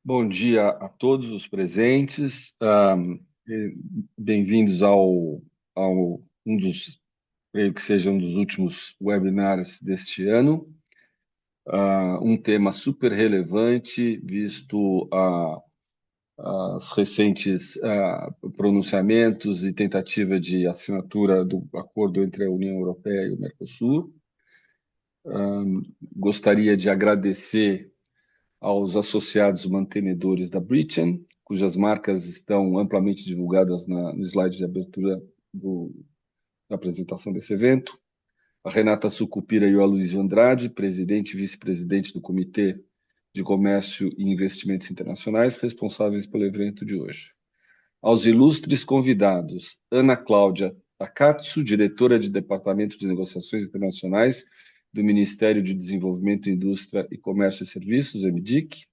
Bom dia a todos os presentes. Bem-vindos ao creio que seja um dos últimos webinars deste ano. Um tema super relevante, visto as recentes pronunciamentos e tentativa de assinatura do acordo entre a União Europeia e o Mercosul. Gostaria de agradecer aos associados mantenedores da Britain, cujas marcas estão amplamente divulgadas no slide de abertura da apresentação desse evento. A Renata Sucupira e o Aloysio Andrade, presidente e vice-presidente do Comitê de Comércio e Investimentos Internacionais, responsáveis pelo evento de hoje. Aos ilustres convidados, Ana Cláudia Takatsu, diretora de Departamento de Negociações Internacionais do Ministério de Desenvolvimento, Indústria e Comércio e Serviços, MDIC,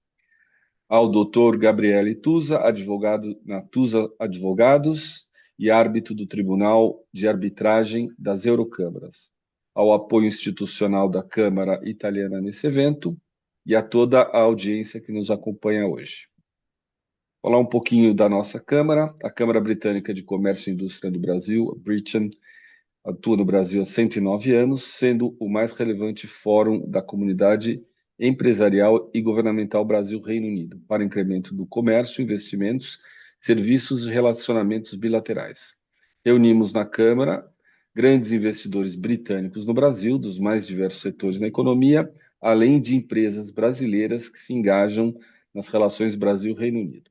ao Dr. Gabriele Tusa, advogado na Tusa Advogados e árbitro do Tribunal de Arbitragem das Eurocâmaras, ao apoio institucional da Câmara Italiana nesse evento e a toda a audiência que nos acompanha hoje. Falar um pouquinho da nossa Câmara. A Câmara Britânica de Comércio e Indústria do Brasil, a Britain, atua no Brasil há 109 anos, sendo o mais relevante fórum da comunidade empresarial e governamental Brasil-Reino Unido, para incremento do comércio, investimentos, serviços e relacionamentos bilaterais. Reunimos na Câmara grandes investidores britânicos no Brasil, dos mais diversos setores na economia, além de empresas brasileiras que se engajam nas relações Brasil-Reino Unido.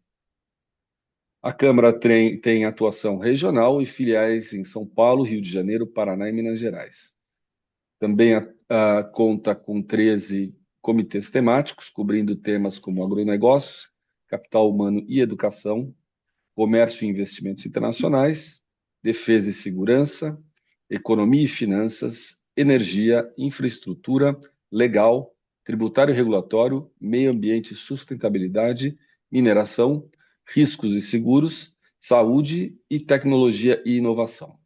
A Câmara tem atuação regional e filiais em São Paulo, Rio de Janeiro, Paraná e Minas Gerais. Também conta com 13 comitês temáticos, cobrindo temas como agronegócios, capital humano e educação, comércio e investimentos internacionais, defesa e segurança, economia e finanças, energia, infraestrutura, legal, tributário e regulatório, meio ambiente e sustentabilidade, mineração, riscos e seguros, saúde e tecnologia e inovação.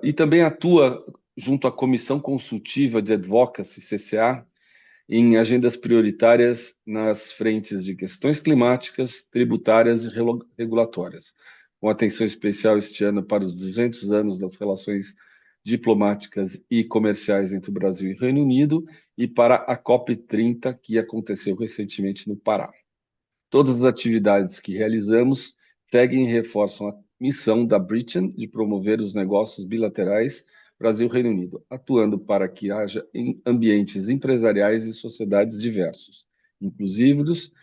E também atua junto à Comissão Consultiva de Advocacy, CCA, em agendas prioritárias nas frentes de questões climáticas, tributárias e regulatórias, com atenção especial este ano para os 200 anos das relações diplomáticas e comerciais entre o Brasil e o Reino Unido e para a COP30, que aconteceu recentemente no Pará. Todas as atividades que realizamos seguem e reforçam a missão da Britain de promover os negócios bilaterais Brasil-Reino Unido, atuando para que haja ambientes empresariais e sociedades diversos, inclusivos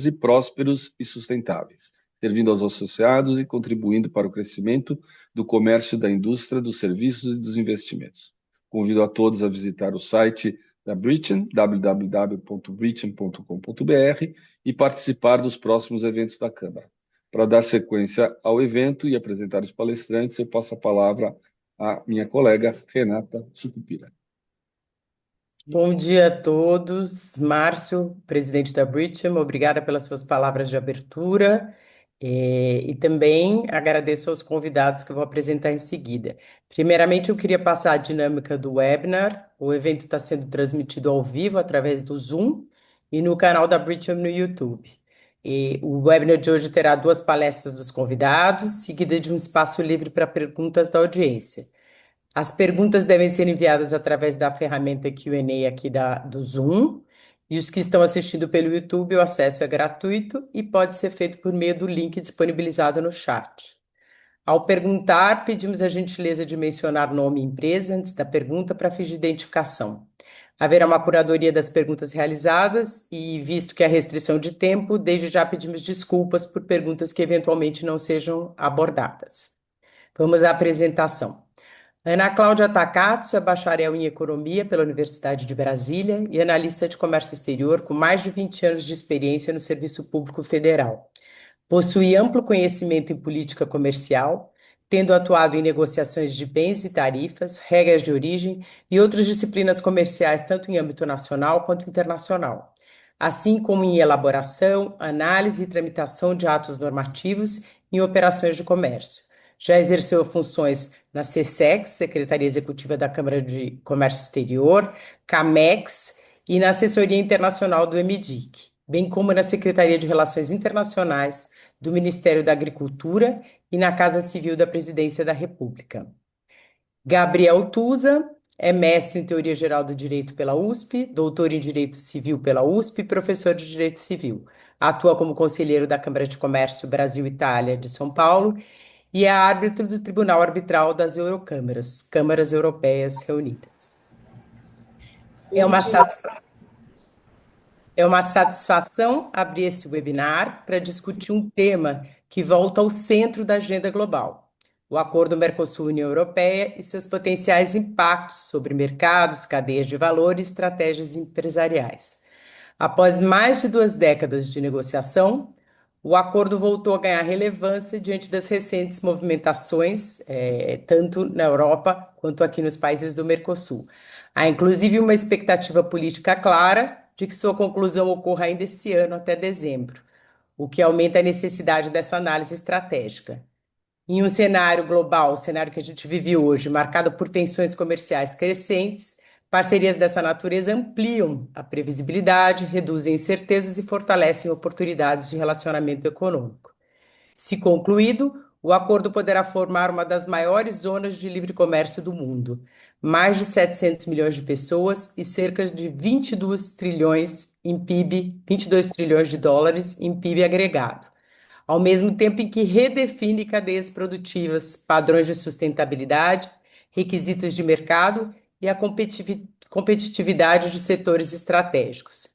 e prósperos e sustentáveis, servindo aos associados e contribuindo para o crescimento do comércio, da indústria, dos serviços e dos investimentos. Convido a todos a visitar o site da Britain, www.britain.com.br, e participar dos próximos eventos da Câmara. Para dar sequência ao evento e apresentar os palestrantes, eu passo a palavra à minha colega Renata Sucupira. Bom dia a todos. Márcio, presidente da Britain, obrigada pelas suas palavras de abertura. E também agradeço aos convidados que eu vou apresentar em seguida. Primeiramente, eu queria passar a dinâmica do webinar. O evento está sendo transmitido ao vivo através do Zoom e no canal da Britain no YouTube. E o webinar de hoje terá duas palestras dos convidados, seguida de um espaço livre para perguntas da audiência. As perguntas devem ser enviadas através da ferramenta Q&A aqui do Zoom. E os que estão assistindo pelo YouTube, o acesso é gratuito e pode ser feito por meio do link disponibilizado no chat. Ao perguntar, pedimos a gentileza de mencionar nome e empresa antes da pergunta para fins de identificação. Haverá uma curadoria das perguntas realizadas e, visto que há restrição de tempo, desde já pedimos desculpas por perguntas que eventualmente não sejam abordadas. Vamos à apresentação. Ana Cláudia Takatsu é bacharel em Economia pela Universidade de Brasília e analista de comércio exterior com mais de 20 anos de experiência no Serviço Público Federal. Possui amplo conhecimento em política comercial, tendo atuado em negociações de bens e tarifas, regras de origem e outras disciplinas comerciais, tanto em âmbito nacional quanto internacional, assim como em elaboração, análise e tramitação de atos normativos em operações de comércio. Já exerceu funções na SESEX, Secretaria Executiva da Câmara de Comércio Exterior, CAMEX e na Assessoria Internacional do MDIC. bem como na Secretaria de Relações Internacionais do Ministério da Agricultura e na Casa Civil da Presidência da República. Gabriel Tusa é mestre em Teoria Geral do Direito pela USP, doutor em Direito Civil pela USP e professor de Direito Civil. Atua como conselheiro da Câmara de Comércio Brasil-Itália de São Paulo e é árbitro do Tribunal Arbitral das Eurocâmaras, Câmaras Europeias Reunidas. É uma satisfação. É uma satisfação abrir esse webinar para discutir um tema que volta ao centro da agenda global: o Acordo Mercosul-União Europeia e seus potenciais impactos sobre mercados, cadeias de valor e estratégias empresariais. Após mais de 2 décadas de negociação, o acordo voltou a ganhar relevância diante das recentes movimentações, tanto na Europa quanto aqui nos países do Mercosul. Há inclusive uma expectativa política clara de que sua conclusão ocorra ainda esse ano, até dezembro, o que aumenta a necessidade dessa análise estratégica. Em um cenário global, o cenário que a gente vive hoje, marcado por tensões comerciais crescentes, parcerias dessa natureza ampliam a previsibilidade, reduzem incertezas e fortalecem oportunidades de relacionamento econômico. Se concluído, o acordo poderá formar uma das maiores zonas de livre comércio do mundo, mais de 700 milhões de pessoas e cerca de 22 trilhões em PIB, 22 trilhões de dólares em PIB agregado, ao mesmo tempo em que redefine cadeias produtivas, padrões de sustentabilidade, requisitos de mercado e a competitividade de setores estratégicos.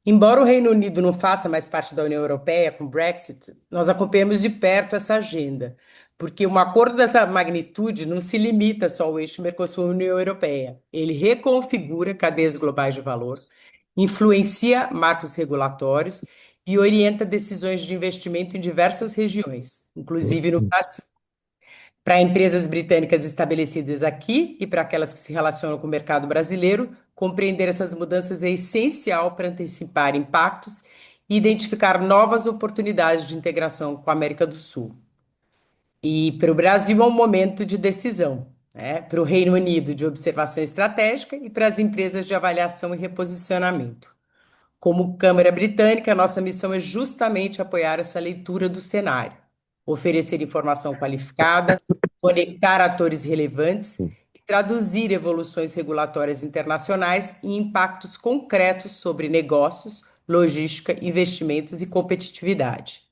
Embora o Reino Unido não faça mais parte da União Europeia com o Brexit, nós acompanhamos de perto essa agenda, porque um acordo dessa magnitude não se limita só ao eixo Mercosul-União Europeia. Ele reconfigura cadeias globais de valor, influencia marcos regulatórios e orienta decisões de investimento em diversas regiões, inclusive no Brasil. Para empresas britânicas estabelecidas aqui e para aquelas que se relacionam com o mercado brasileiro, compreender essas mudanças é essencial para antecipar impactos e identificar novas oportunidades de integração com a América do Sul. E para o Brasil é um momento de decisão, né? Para o Reino Unido, de observação estratégica, e para as empresas de avaliação e reposicionamento. Como Câmara Britânica, nossa missão é justamente apoiar essa leitura do cenário, oferecer informação qualificada, conectar atores relevantes e traduzir evoluções regulatórias internacionais em impactos concretos sobre negócios, logística, investimentos e competitividade.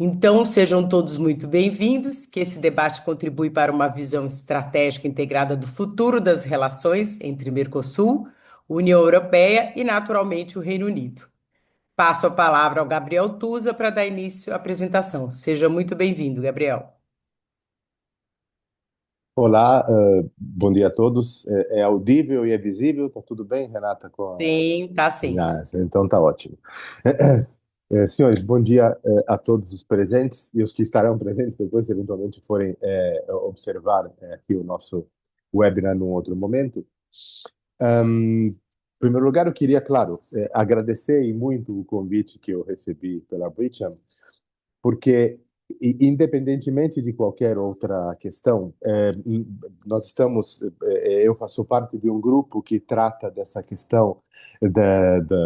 Então, sejam todos muito bem-vindos, que esse debate contribui para uma visão estratégica integrada do futuro das relações entre Mercosul, União Europeia e, naturalmente, o Reino Unido. Passo a palavra ao Gabriel Tusa para dar início à apresentação. Seja muito bem-vindo, Gabriel. Olá, bom dia a todos. É audível e é visível? Tá tudo bem, Renata? Sim, tá sim. Então tá ótimo. Senhores, bom dia a todos os presentes e os que estarão presentes depois, se eventualmente forem observar aqui o nosso webinar num outro momento. Em primeiro lugar, eu queria, claro, agradecer e muito o convite que eu recebi pela Brigham, porque independentemente de qualquer outra questão, nós estamos, eu faço parte de um grupo que trata dessa questão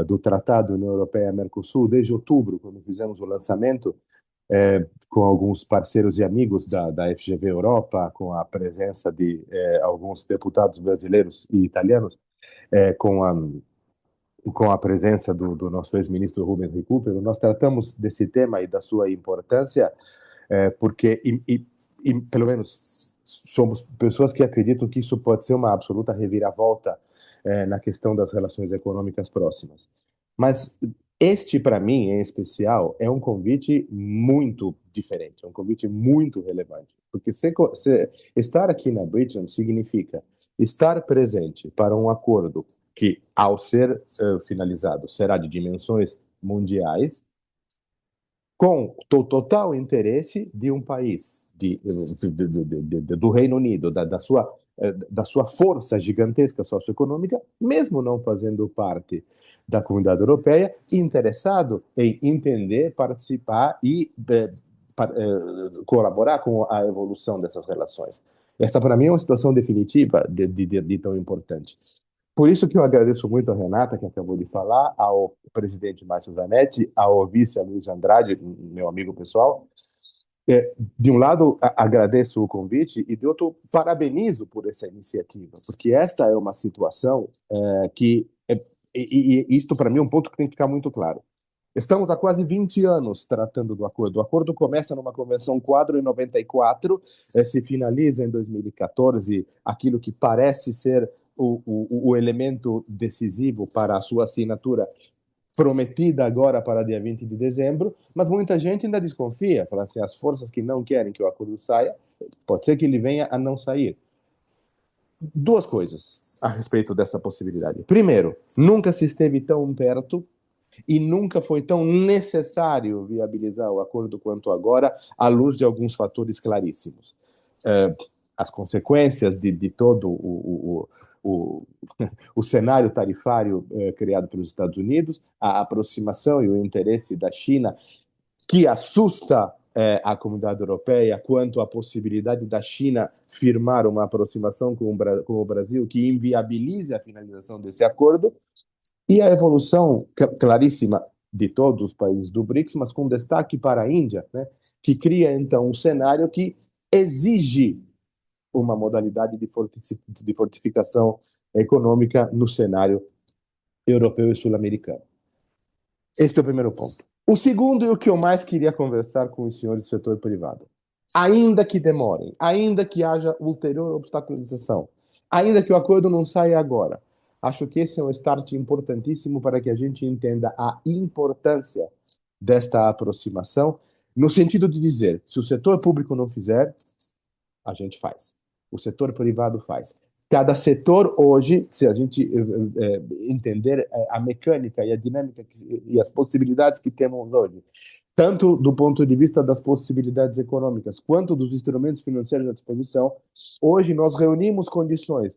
do Tratado União Europeia-Mercosul desde outubro, quando fizemos o lançamento, com alguns parceiros e amigos da FGV Europa, com a presença de alguns deputados brasileiros e italianos, com a presença do nosso ex-ministro Rubens Recupero. Nós tratamos desse tema e da sua importância, porque, pelo menos, somos pessoas que acreditam que isso pode ser uma absoluta reviravolta na questão das relações econômicas próximas. Mas este, para mim, em especial, é um convite muito diferente, é um convite muito relevante, porque estar aqui na Brigham significa estar presente para um acordo que, ao ser finalizado, será de dimensões mundiais, com o total interesse de um país do Reino Unido, da sua força gigantesca socioeconômica, mesmo não fazendo parte da Comunidade Europeia, interessado em entender, participar e colaborar com a evolução dessas relações. Esta, para mim, é uma situação definitiva de tão importante. Por isso que eu agradeço muito a Renata, que acabou de falar, ao presidente Márcio Zanetti, ao vice Luiz Andrade, meu amigo pessoal. De um lado, agradeço o convite e de outro, parabenizo por essa iniciativa, porque esta é uma situação que, e isto para mim é um ponto que tem que ficar muito claro. Estamos há quase 20 anos tratando do acordo. O acordo começa numa convenção quadro em 94, se finaliza em 2014, aquilo que parece ser o elemento decisivo para a sua assinatura, prometida agora para dia 20 de dezembro, mas muita gente ainda desconfia, fala assim, as forças que não querem que o acordo saia, pode ser que ele venha a não sair. Duas coisas a respeito dessa possibilidade. Primeiro, nunca se esteve tão perto e nunca foi tão necessário viabilizar o acordo quanto agora, à luz de alguns fatores claríssimos. As consequências de todo o cenário tarifário criado pelos Estados Unidos, a aproximação e o interesse da China, que assusta a comunidade europeia quanto à possibilidade da China firmar uma aproximação com o Brasil que inviabilize a finalização desse acordo, e a evolução claríssima de todos os países do BRICS, mas com destaque para a Índia, né, que cria, então, um cenário que exige uma modalidade de fortificação econômica no cenário europeu e sul-americano. Este é o primeiro ponto. O segundo, e o que eu mais queria conversar com os senhores do setor privado, ainda que demorem, ainda que haja ulterior obstaculização, ainda que o acordo não saia agora, acho que esse é um start importantíssimo para que a gente entenda a importância desta aproximação, no sentido de dizer, se o setor público não fizer, a gente faz. O setor privado faz. Cada setor hoje, se a gente entender a mecânica e a dinâmica e as possibilidades que temos hoje, tanto do ponto de vista das possibilidades econômicas, quanto dos instrumentos financeiros à disposição, hoje nós reunimos condições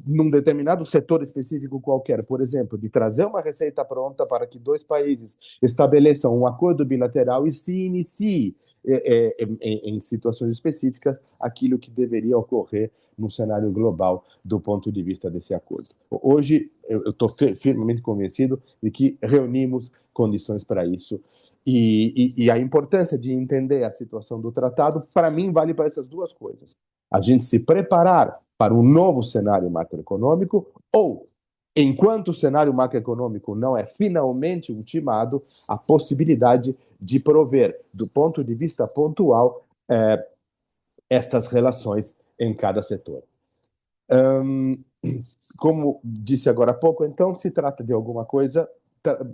num determinado setor específico qualquer, por exemplo, de trazer uma receita pronta para que dois países estabeleçam um acordo bilateral e se inicie em situações específicas aquilo que deveria ocorrer no cenário global do ponto de vista desse acordo. Hoje, eu estou firmemente convencido de que reunimos condições para isso. E a importância de entender a situação do tratado, para mim, vale para essas duas coisas. A gente se preparar para um novo cenário macroeconômico ou, enquanto o cenário macroeconômico não é finalmente ultimado, a possibilidade de prover, do ponto de vista pontual, estas relações em cada setor. Como disse agora há pouco, então, se trata de alguma coisa.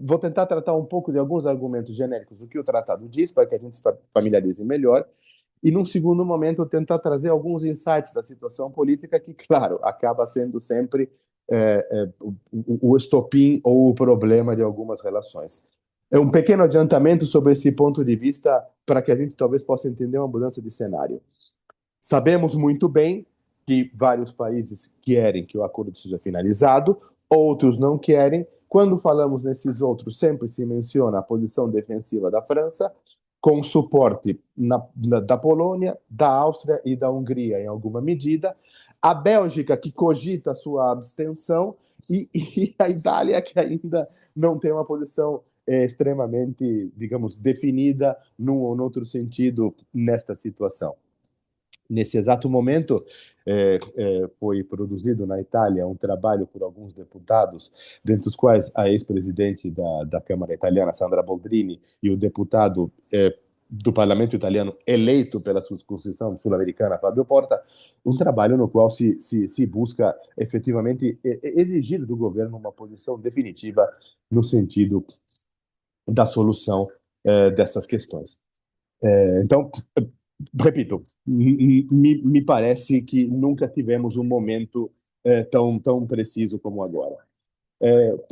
Vou tentar tratar um pouco de alguns argumentos genéricos do que o tratado diz, para que a gente se familiarize melhor, e, num segundo momento, tentar trazer alguns insights da situação política que, claro, acaba sendo sempre o estopim ou o problema de algumas relações. É um pequeno adiantamento sobre esse ponto de vista para que a gente talvez possa entender uma mudança de cenário. Sabemos muito bem que vários países querem que o acordo seja finalizado, outros não querem. Quando falamos nesses outros, sempre se menciona a posição defensiva da França, com suporte da Polônia, da Áustria e da Hungria, em alguma medida. A Bélgica, que cogita a sua abstenção, e a Itália, que ainda não tem uma posição extremamente, digamos, definida num ou outro sentido nesta situação. Nesse exato momento, foi produzido na Itália um trabalho por alguns deputados, dentre os quais a ex-presidente da Câmara Italiana, Sandra Boldrini, e o deputado do Parlamento Italiano eleito pela Constituição Sul-Americana, Fábio Porta, um trabalho no qual se busca efetivamente exigir do governo uma posição definitiva no sentido da solução dessas questões. Então, repito, me parece que nunca tivemos um momento tão preciso como agora.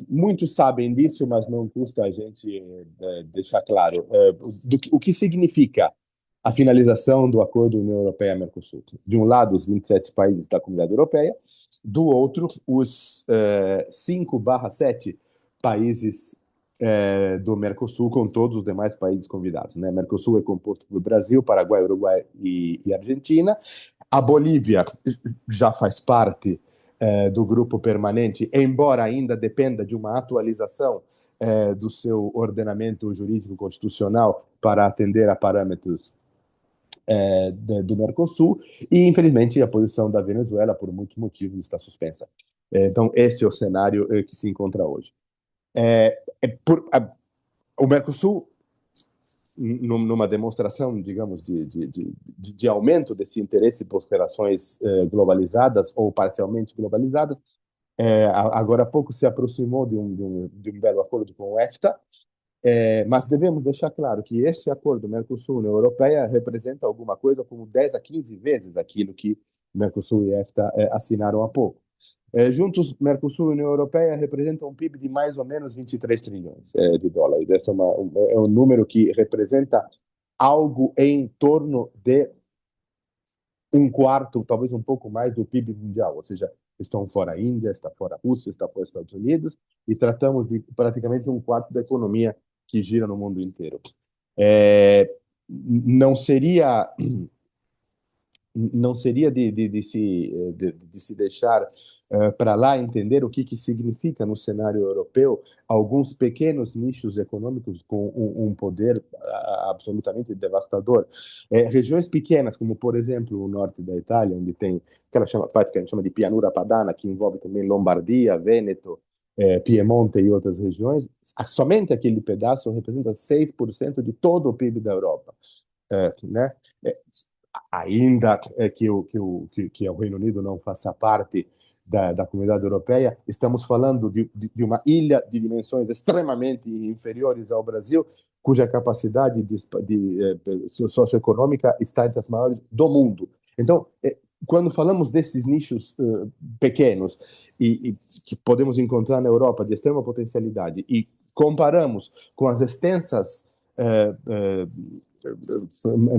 Muitos sabem disso, mas não custa a gente deixar claro o que significa a finalização do acordo União Europeia-Mercosul. De um lado, os 27 países da Comunidade Europeia, do outro, os 5/7 países do Mercosul, com todos os demais países convidados. Né? Mercosul é composto por Brasil, Paraguai, Uruguai e Argentina. A Bolívia já faz parte do grupo permanente, embora ainda dependa de uma atualização do seu ordenamento jurídico constitucional para atender a parâmetros do Mercosul, e infelizmente a posição da Venezuela, por muitos motivos, está suspensa. Então, esse é o cenário que se encontra hoje. O Mercosul, numa demonstração, digamos, de aumento desse interesse por relações globalizadas ou parcialmente globalizadas, agora há pouco se aproximou de um belo acordo com o EFTA, mas devemos deixar claro que este acordo Mercosul-União Europeia representa alguma coisa como 10 a 15 vezes aquilo que Mercosul e EFTA assinaram há pouco. Juntos, Mercosul e União Europeia representam um PIB de mais ou menos 23 trilhões de dólares. Esse é um número que representa algo em torno de um quarto, talvez um pouco mais, do PIB mundial. Ou seja, estão fora a Índia, está fora a Rússia, está fora os Estados Unidos, e tratamos de praticamente um quarto da economia que gira no mundo inteiro. Não seria de se deixar para lá entender o que significa no cenário europeu alguns pequenos nichos econômicos com um poder absolutamente devastador. Regiões pequenas, como por exemplo o norte da Itália, onde tem aquela parte que a gente chama de Pianura Padana, que envolve também Lombardia, Vêneto, Piemonte e outras regiões, somente aquele pedaço representa 6% de todo o PIB da Europa. Né? Ainda que o Reino Unido não faça parte da comunidade europeia, estamos falando de uma ilha de dimensões extremamente inferiores ao Brasil, cuja capacidade socioeconômica está entre as maiores do mundo. Então, quando falamos desses nichos pequenos e que podemos encontrar na Europa de extrema potencialidade e comparamos com as extensas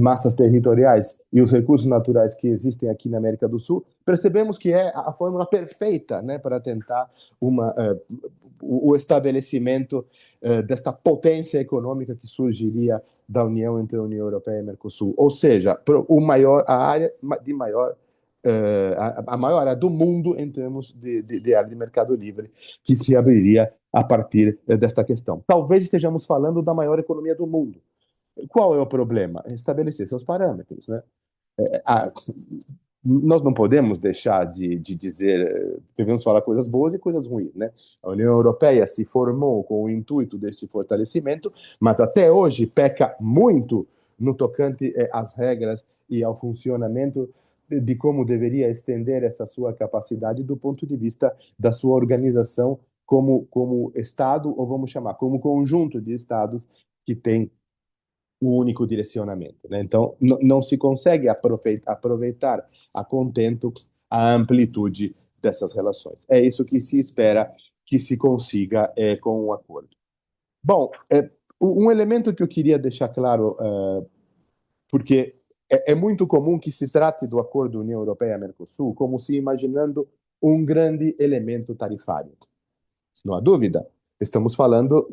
massas territoriais e os recursos naturais que existem aqui na América do Sul, percebemos que é a fórmula perfeita, né, para tentar o estabelecimento desta potência econômica que surgiria da união entre a União Europeia e o Mercosul. Ou seja, a maior área do mundo em termos de área de mercado livre que se abriria a partir desta questão. Talvez estejamos falando da maior economia do mundo. Qual é o problema? Estabelecer seus parâmetros, né? Nós não podemos deixar de dizer, devemos falar coisas boas e coisas ruins, né? A União Europeia se formou com o intuito deste fortalecimento, mas até hoje peca muito no tocante às regras e ao funcionamento de como deveria estender essa sua capacidade do ponto de vista da sua organização como Estado, ou vamos chamar, como conjunto de Estados que tem um único direcionamento, né? Então, não se consegue aproveitar a contento a amplitude dessas relações. É isso que se espera que se consiga com o acordo. Bom, um elemento que eu queria deixar claro, porque é muito comum que se trate do acordo União Europeia-Mercosul como se imaginando um grande elemento tarifário. Não há dúvida, estamos falando,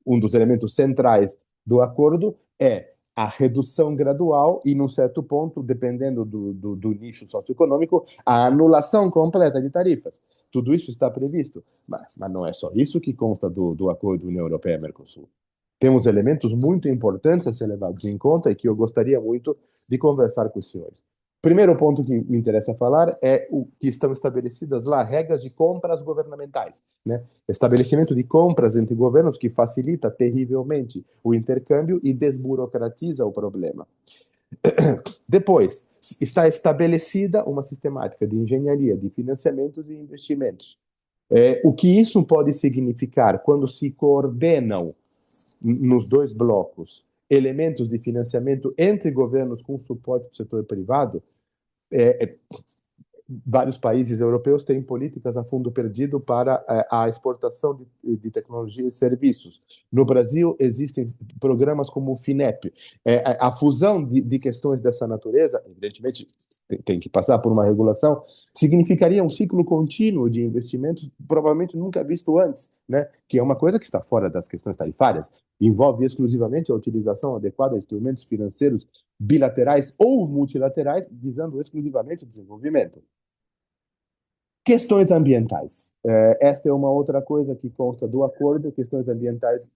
um dos elementos centrais do acordo é a redução gradual e, num certo ponto, dependendo do nicho socioeconômico, a anulação completa de tarifas. Tudo isso está previsto, mas não é só isso que consta do acordo União Europeia-Mercosul. Temos elementos muito importantes a ser levados em conta e que eu gostaria muito de conversar com os senhores. Primeiro ponto que me interessa falar é o que estão estabelecidas lá regras de compras governamentais, né? Estabelecimento de compras entre governos que facilita terrivelmente o intercâmbio e desburocratiza o problema. Depois, está estabelecida uma sistemática de engenharia, de financiamentos e investimentos. O que isso pode significar quando se coordenam nos dois blocos elementos de financiamento entre governos com suporte do setor privado? Vários países europeus têm políticas a fundo perdido para a exportação de tecnologia e serviços. No Brasil, existem programas como o FINEP. A fusão de questões dessa natureza, evidentemente, tem que passar por uma regulação, significaria um ciclo contínuo de investimentos, provavelmente nunca visto antes, né? Que é uma coisa que está fora das questões tarifárias. Envolve exclusivamente a utilização adequada de instrumentos financeiros bilaterais ou multilaterais, visando exclusivamente o desenvolvimento. Questões ambientais. Esta é uma outra coisa que consta do acordo. Questões ambientais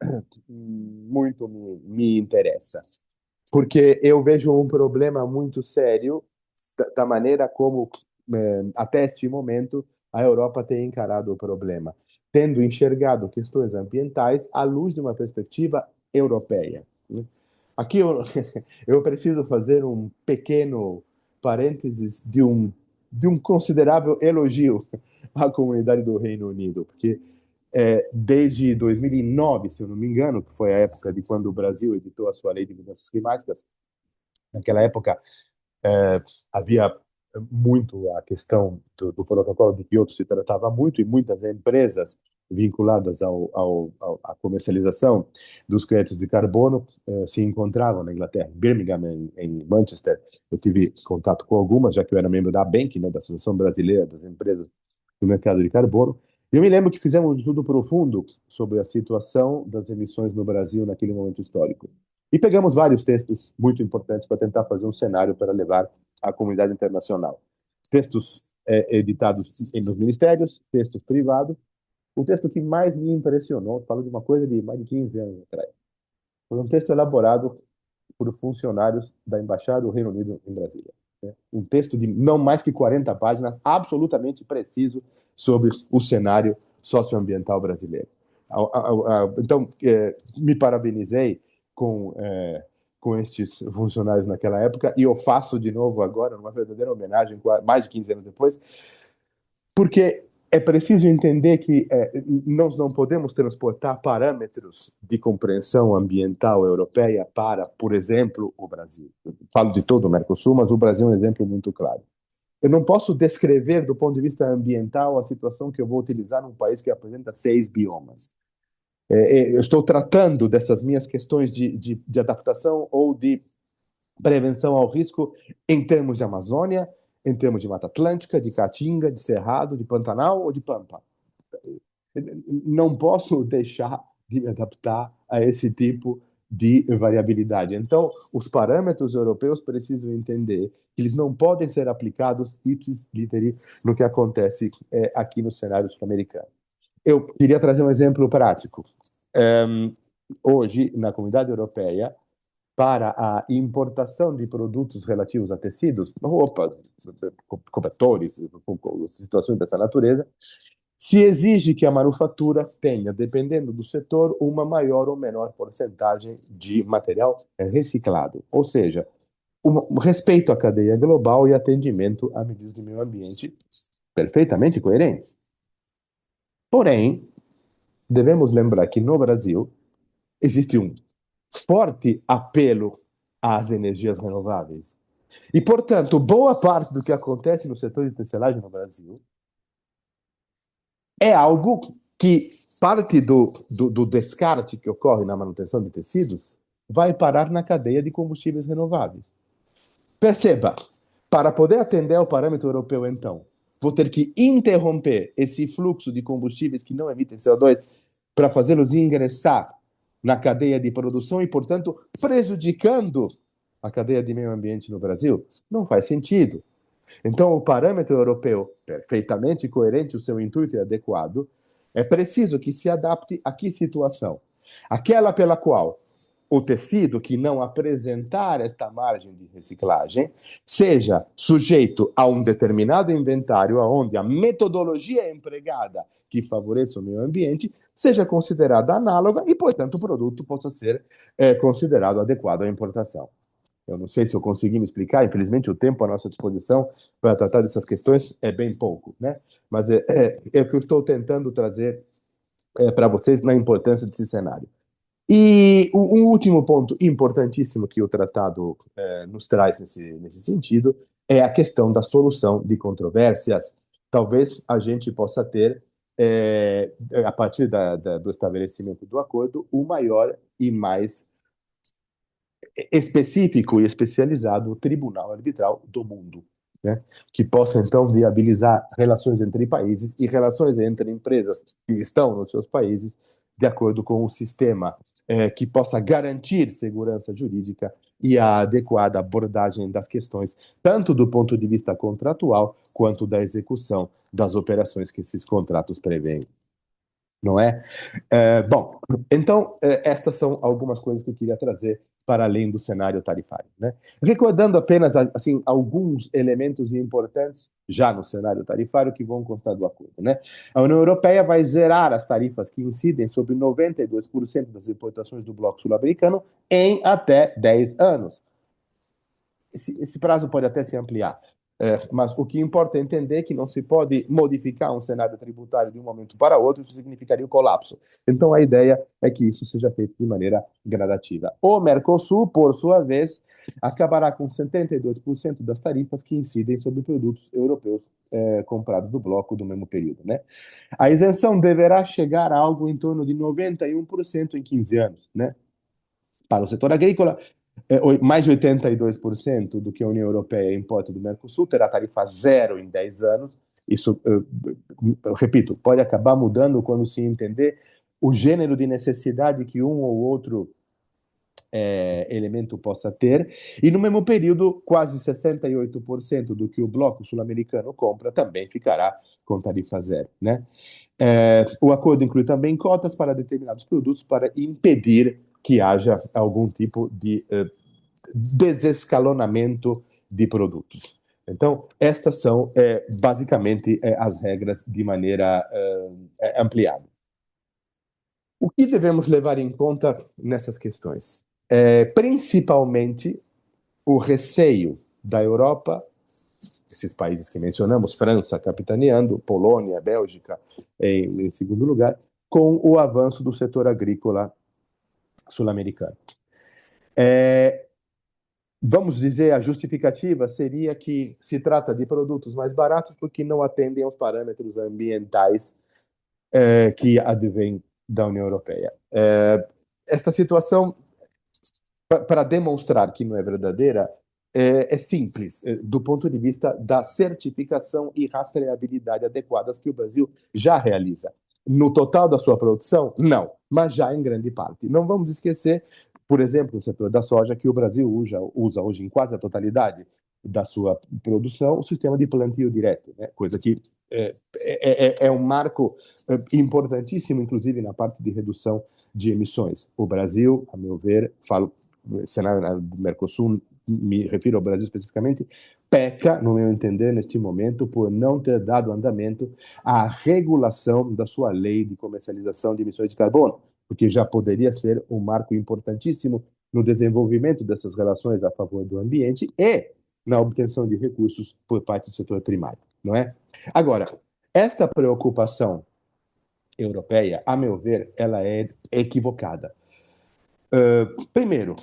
muito me interessa, porque eu vejo um problema muito sério da maneira como, até este momento, a Europa tem encarado o problema, tendo enxergado questões ambientais à luz de uma perspectiva europeia. Aqui eu preciso fazer um pequeno parênteses de um considerável elogio à comunidade do Reino Unido, porque desde 2009, se eu não me engano, que foi a época de quando o Brasil editou a sua lei de mudanças climáticas, naquela época havia muito a questão do protocolo de Kyoto, se tratava muito, e muitas empresas vinculadas à comercialização dos créditos de carbono se encontravam na Inglaterra, em Birmingham, em Manchester. Eu tive contato com algumas, já que eu era membro da ABENC, né, da Associação Brasileira das Empresas do Mercado de Carbono. Eu me lembro que fizemos um estudo profundo sobre a situação das emissões no Brasil naquele momento histórico. E pegamos vários textos muito importantes para tentar fazer um cenário para levar à comunidade internacional. Textos editados nos ministérios, textos privados. O texto que mais me impressionou, falo de uma coisa de mais de 15 anos atrás, foi um texto elaborado por funcionários da Embaixada do Reino Unido em Brasília. Um texto de não mais que 40 páginas, absolutamente preciso sobre o cenário socioambiental brasileiro. Então, me parabenizei com estes funcionários naquela época, e eu faço de novo agora, numa verdadeira homenagem, mais de 15 anos depois, porque é preciso entender que nós não podemos transportar parâmetros de compreensão ambiental europeia para, por exemplo, o Brasil. Eu falo de todo o Mercosul, mas o Brasil é um exemplo muito claro. Eu não posso descrever, do ponto de vista ambiental, a situação que eu vou utilizar num país que apresenta 6 biomas. Eu estou tratando dessas minhas questões de adaptação ou de prevenção ao risco em termos de Amazônia, em termos de Mata Atlântica, de Caatinga, de Cerrado, de Pantanal ou de Pampa. Não posso deixar de me adaptar a esse tipo de variabilidade. Então, os parâmetros europeus precisam entender que eles não podem ser aplicados ipsis literi no que acontece aqui no cenário sul-americano. Eu queria trazer um exemplo prático. Hoje, na comunidade europeia, para a importação de produtos relativos a tecidos, roupas, cobertores, situações dessa natureza, se exige que a manufatura tenha, dependendo do setor, uma maior ou menor porcentagem de material reciclado. Ou seja, respeito à cadeia global e atendimento a medidas de meio ambiente perfeitamente coerentes. Porém, devemos lembrar que no Brasil existe um forte apelo às energias renováveis. E, portanto, boa parte do que acontece no setor de tecelagem no Brasil é algo que parte do descarte que ocorre na manutenção de tecidos vai parar na cadeia de combustíveis renováveis. Perceba, para poder atender ao parâmetro europeu, então, vou ter que interromper esse fluxo de combustíveis que não emitem CO2 para fazê-los ingressar na cadeia de produção e, portanto, prejudicando a cadeia de meio ambiente no Brasil? Não faz sentido. Então, o parâmetro europeu, perfeitamente coerente, o seu intuito é adequado, é preciso que se adapte a que situação? Aquela pela qual o tecido que não apresentar esta margem de reciclagem seja sujeito a um determinado inventário onde a metodologia empregada que favoreça o meio ambiente seja considerada análoga e, portanto, o produto possa ser considerado adequado à importação. Eu não sei se eu consegui me explicar, infelizmente o tempo à nossa disposição para tratar dessas questões é bem pouco, né? Mas é o que eu estou tentando trazer para vocês na importância desse cenário. E um último ponto importantíssimo que o tratado nos traz nesse sentido é a questão da solução de controvérsias. Talvez a gente possa ter, a partir do estabelecimento do acordo, o maior e mais específico e especializado tribunal arbitral do mundo, né? Que possa, então, viabilizar relações entre países e relações entre empresas que estão nos seus países de acordo com o sistema que possa garantir segurança jurídica e a adequada abordagem das questões, tanto do ponto de vista contratual, quanto da execução das operações que esses contratos prevêem. Não é? Bom, então, estas são algumas coisas que eu queria trazer para além do cenário tarifário, né? Recordando apenas, assim, alguns elementos importantes já no cenário tarifário que vão constar do acordo, né? A União Europeia vai zerar as tarifas que incidem sobre 92% das importações do bloco sul-americano em até 10 anos. Esse prazo pode até se ampliar, mas o que importa é entender que não se pode modificar um cenário tributário de um momento para outro, isso significaria o colapso. Então, a ideia é que isso seja feito de maneira gradativa. O Mercosul, por sua vez, acabará com 72% das tarifas que incidem sobre produtos europeus comprados do bloco do mesmo período, né? A isenção deverá chegar a algo em torno de 91% em 15 anos, né? Para o setor agrícola, mais de 82% do que a União Europeia importa do Mercosul terá tarifa zero em 10 anos. Isso, repito, pode acabar mudando quando se entender o gênero de necessidade que um ou outro elemento possa ter. E no mesmo período, quase 68% do que o bloco sul-americano compra também ficará com tarifa zero, né? O acordo inclui também cotas para determinados produtos para impedir que haja algum tipo de desescalonamento de produtos. Então, estas são basicamente as regras de maneira ampliada. O que devemos levar em conta nessas questões? Principalmente o receio da Europa, esses países que mencionamos, França capitaneando, Polônia, Bélgica em segundo lugar, com o avanço do setor agrícola sul-americano. Vamos dizer, a justificativa seria que se trata de produtos mais baratos porque não atendem aos parâmetros ambientais que advêm da União Europeia. Esta situação, para demonstrar que não é verdadeira, é simples, do ponto de vista da certificação e rastreabilidade adequadas que o Brasil já realiza. No total da sua produção, não, mas já em grande parte. Não vamos esquecer, por exemplo, no setor da soja, que o Brasil usa hoje em quase a totalidade da sua produção o sistema de plantio direto, né? Coisa que é um marco importantíssimo, inclusive na parte de redução de emissões. O Brasil, a meu ver, falo cenário do Mercosul, me refiro ao Brasil especificamente, peca, no meu entender, neste momento, por não ter dado andamento à regulação da sua lei de comercialização de emissões de carbono, porque já poderia ser um marco importantíssimo no desenvolvimento dessas relações a favor do ambiente e na obtenção de recursos por parte do setor primário, não é? Agora, esta preocupação europeia, a meu ver, ela é equivocada. Primeiro,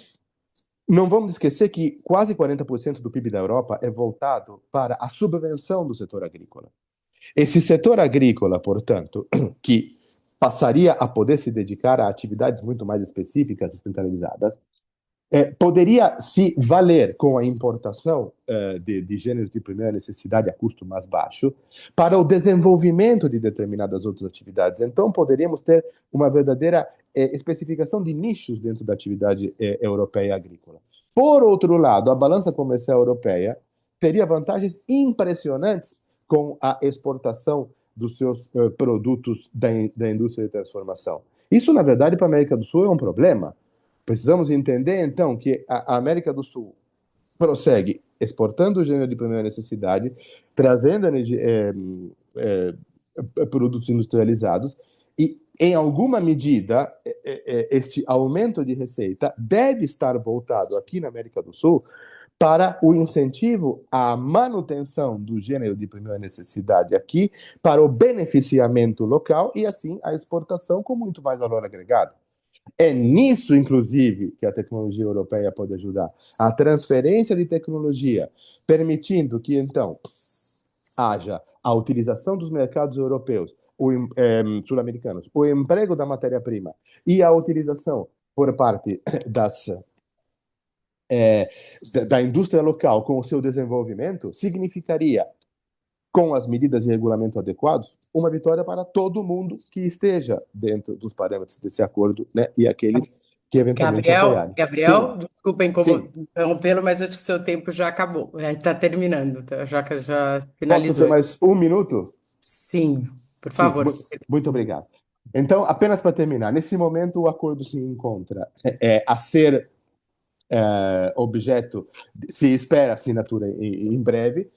não vamos esquecer que quase 40% do PIB da Europa é voltado para a subvenção do setor agrícola. Esse setor agrícola, portanto, que passaria a poder se dedicar a atividades muito mais específicas e centralizadas, poderia se valer com a importação de gêneros de primeira necessidade a custo mais baixo para o desenvolvimento de determinadas outras atividades. Então, poderíamos ter uma verdadeira especificação de nichos dentro da atividade europeia agrícola. Por outro lado, a balança comercial europeia teria vantagens impressionantes com a exportação dos seus produtos da indústria de transformação. Isso, na verdade, para a América do Sul é um problema. Precisamos entender, então, que a América do Sul prossegue exportando o gênero de primeira necessidade, trazendo produtos industrializados, e, em alguma medida, este aumento de receita deve estar voltado aqui na América do Sul para o incentivo à manutenção do gênero de primeira necessidade aqui, para o beneficiamento local e, assim, a exportação com muito mais valor agregado. É nisso, inclusive, que a tecnologia europeia pode ajudar. A transferência de tecnologia, permitindo que, então, haja a utilização dos mercados europeus, sul-americanos, o emprego da matéria-prima e a utilização por parte da indústria local com o seu desenvolvimento, significaria, com as medidas e regulamentos adequados, uma vitória para todo mundo que esteja dentro dos parâmetros desse acordo, né, e aqueles que eventualmente apoiarem. Gabriel, desculpa Sim. interrompê-lo, mas acho que seu tempo já acabou, já está terminando, tá? Já Posso ter finalizou. mais um minuto? Sim, por Sim, favor. muito obrigado. Então, apenas para terminar, nesse momento o acordo se encontra a ser objeto, se espera assinatura em breve.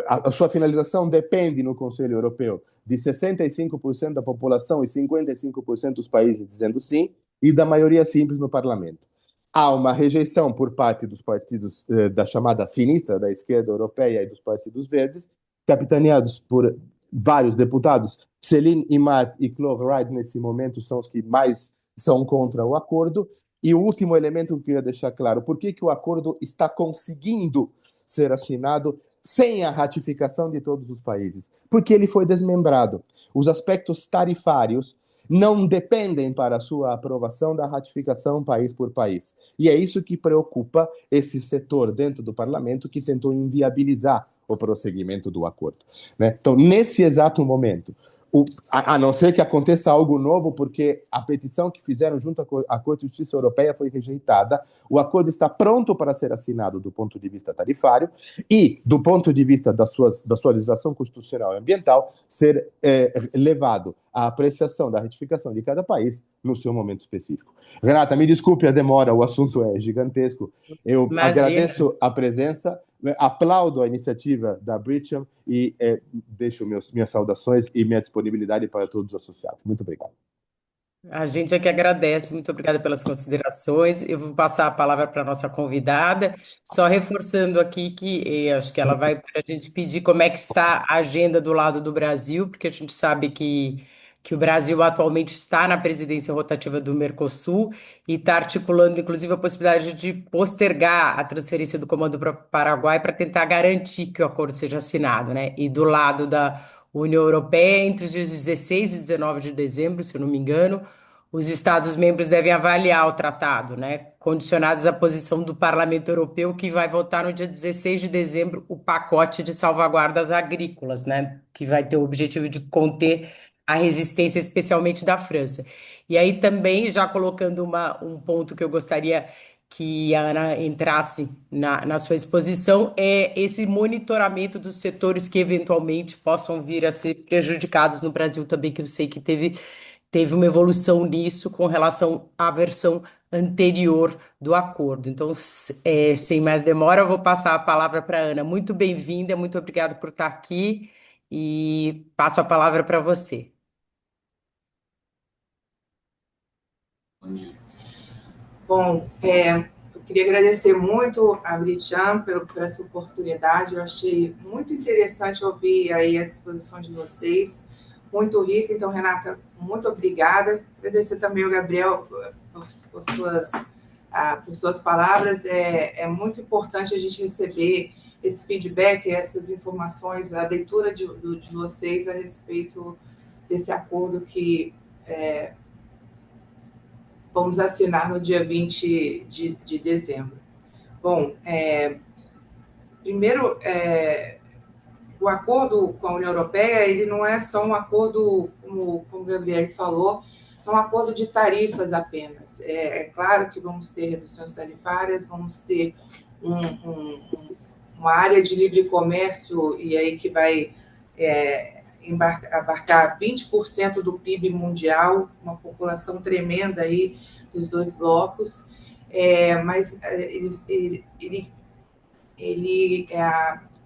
A sua finalização depende no Conselho Europeu de 65% da população e 55% dos países dizendo sim, e da maioria simples no parlamento. Há uma rejeição por parte dos partidos da chamada sinistra, da esquerda europeia e dos partidos verdes, capitaneados por vários deputados. Céline Imad e Claude Wright, nesse momento, são os que mais são contra o acordo. E o último elemento que eu queria deixar claro, por que o acordo está conseguindo ser assinado sem a ratificação de todos os países? Porque ele foi desmembrado. Os aspectos tarifários não dependem para a sua aprovação da ratificação país por país. E é isso que preocupa esse setor dentro do parlamento que tentou inviabilizar o prosseguimento do acordo, né? Então, nesse exato momento, a não ser que aconteça algo novo, porque a petição que fizeram junto à Corte de Justiça Europeia foi rejeitada, o acordo está pronto para ser assinado do ponto de vista tarifário e, do ponto de vista da sua legislação constitucional e ambiental, ser levado à apreciação da ratificação de cada país no seu momento específico. Renata, me desculpe a demora, o assunto é gigantesco. Eu agradeço a presença, aplaudo a iniciativa da Britcham e deixo minhas saudações e minha disponibilidade para todos os associados. Muito obrigado. A gente é que agradece, muito obrigada pelas considerações. Eu vou passar a palavra para a nossa convidada, só reforçando aqui que acho que ela vai para a gente pedir como é que está a agenda do lado do Brasil, porque a gente sabe que o Brasil atualmente está na presidência rotativa do Mercosul e está articulando, inclusive, a possibilidade de postergar a transferência do comando para o Paraguai para tentar garantir que o acordo seja assinado, né? E do lado da União Europeia, entre os dias 16 e 19 de dezembro, se eu não me engano, os Estados-membros devem avaliar o tratado, né? Condicionados à posição do Parlamento Europeu, que vai votar no dia 16 de dezembro o pacote de salvaguardas agrícolas, né? Que vai ter o objetivo de conter a resistência, especialmente da França. E aí também, já colocando um ponto que eu gostaria que a Ana entrasse na sua exposição, é esse monitoramento dos setores que eventualmente possam vir a ser prejudicados no Brasil também, que eu sei que teve uma evolução nisso com relação à versão anterior do acordo. Então, sem mais demora, eu vou passar a palavra para a Ana. Muito bem-vinda, muito obrigada por estar aqui e passo a palavra para você. Bom, eu queria agradecer muito a Britcham por essa oportunidade. Eu achei muito interessante ouvir aí a exposição de vocês, muito rica. Então, Renata, muito obrigada. Agradecer também ao Gabriel por suas palavras. É muito importante a gente receber esse feedback, essas informações, a leitura de vocês a respeito desse acordo que vamos assinar no dia 20 de dezembro. Bom, primeiro, o acordo com a União Europeia, ele não é só um acordo, como o Gabriel falou, é um acordo de tarifas apenas. É claro que vamos ter reduções tarifárias, vamos ter uma área de livre comércio, e aí que vai abarcar 20% do PIB mundial, uma população tremenda aí dos dois blocos, mas ele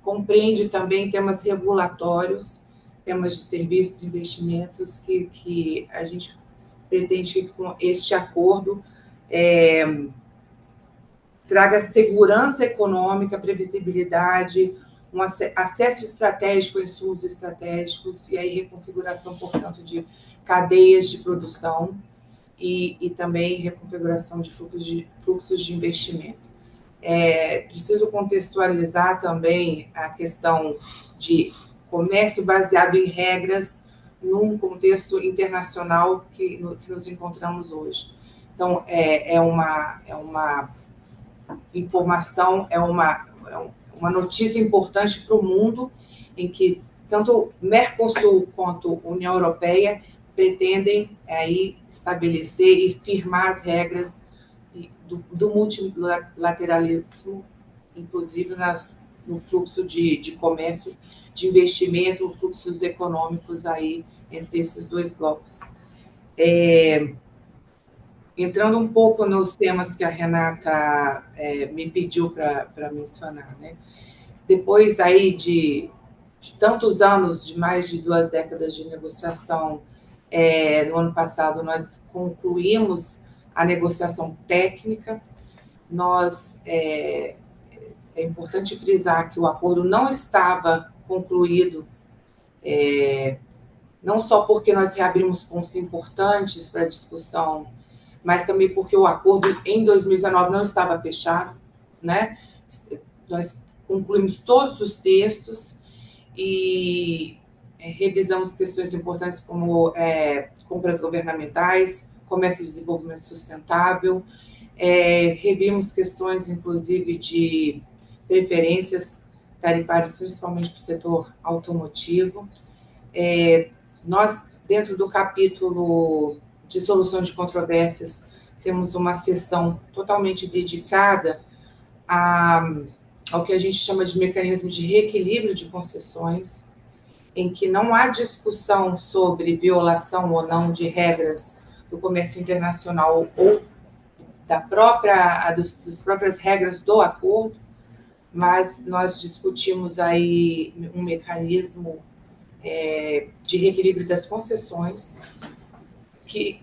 compreende também temas regulatórios, temas de serviços e investimentos que a gente pretende que com este acordo traga segurança econômica, previsibilidade, um acesso estratégico a insumos estratégicos e aí reconfiguração, portanto, de cadeias de produção e também reconfiguração de fluxos de investimento. Preciso contextualizar também a questão de comércio baseado em regras num contexto internacional que nos encontramos hoje. Então, é uma informação, é uma notícia importante para o mundo, em que tanto Mercosul quanto União Europeia pretendem aí estabelecer e firmar as regras do multilateralismo, inclusive no fluxo de comércio, de investimento, fluxos econômicos aí entre esses dois blocos. Entrando um pouco nos temas que a Renata me pediu para mencionar, né? Depois aí de tantos anos, de mais de 2 décadas de negociação, no ano passado nós concluímos a negociação técnica. É importante frisar que o acordo não estava concluído, não só porque nós reabrimos pontos importantes para discussão, mas também porque o acordo em 2019 não estava fechado, né? Nós concluímos todos os textos e revisamos questões importantes como compras governamentais, comércio e desenvolvimento sustentável, revimos questões, inclusive, de preferências tarifárias, principalmente para o setor automotivo. Nós, dentro do capítulo de solução de controvérsias, temos uma seção totalmente dedicada ao que a gente chama de mecanismo de reequilíbrio de concessões, em que não há discussão sobre violação ou não de regras do comércio internacional ou das próprias regras do acordo, mas nós discutimos aí um mecanismo de reequilíbrio das concessões.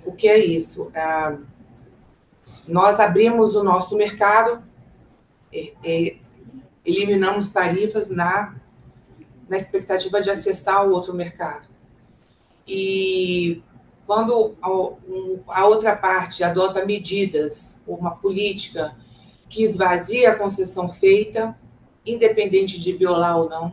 O que é isso? Nós abrimos o nosso mercado, eliminamos tarifas na expectativa de acessar o outro mercado. E quando a outra parte adota medidas, uma política que esvazia a concessão feita, independente de violar ou não,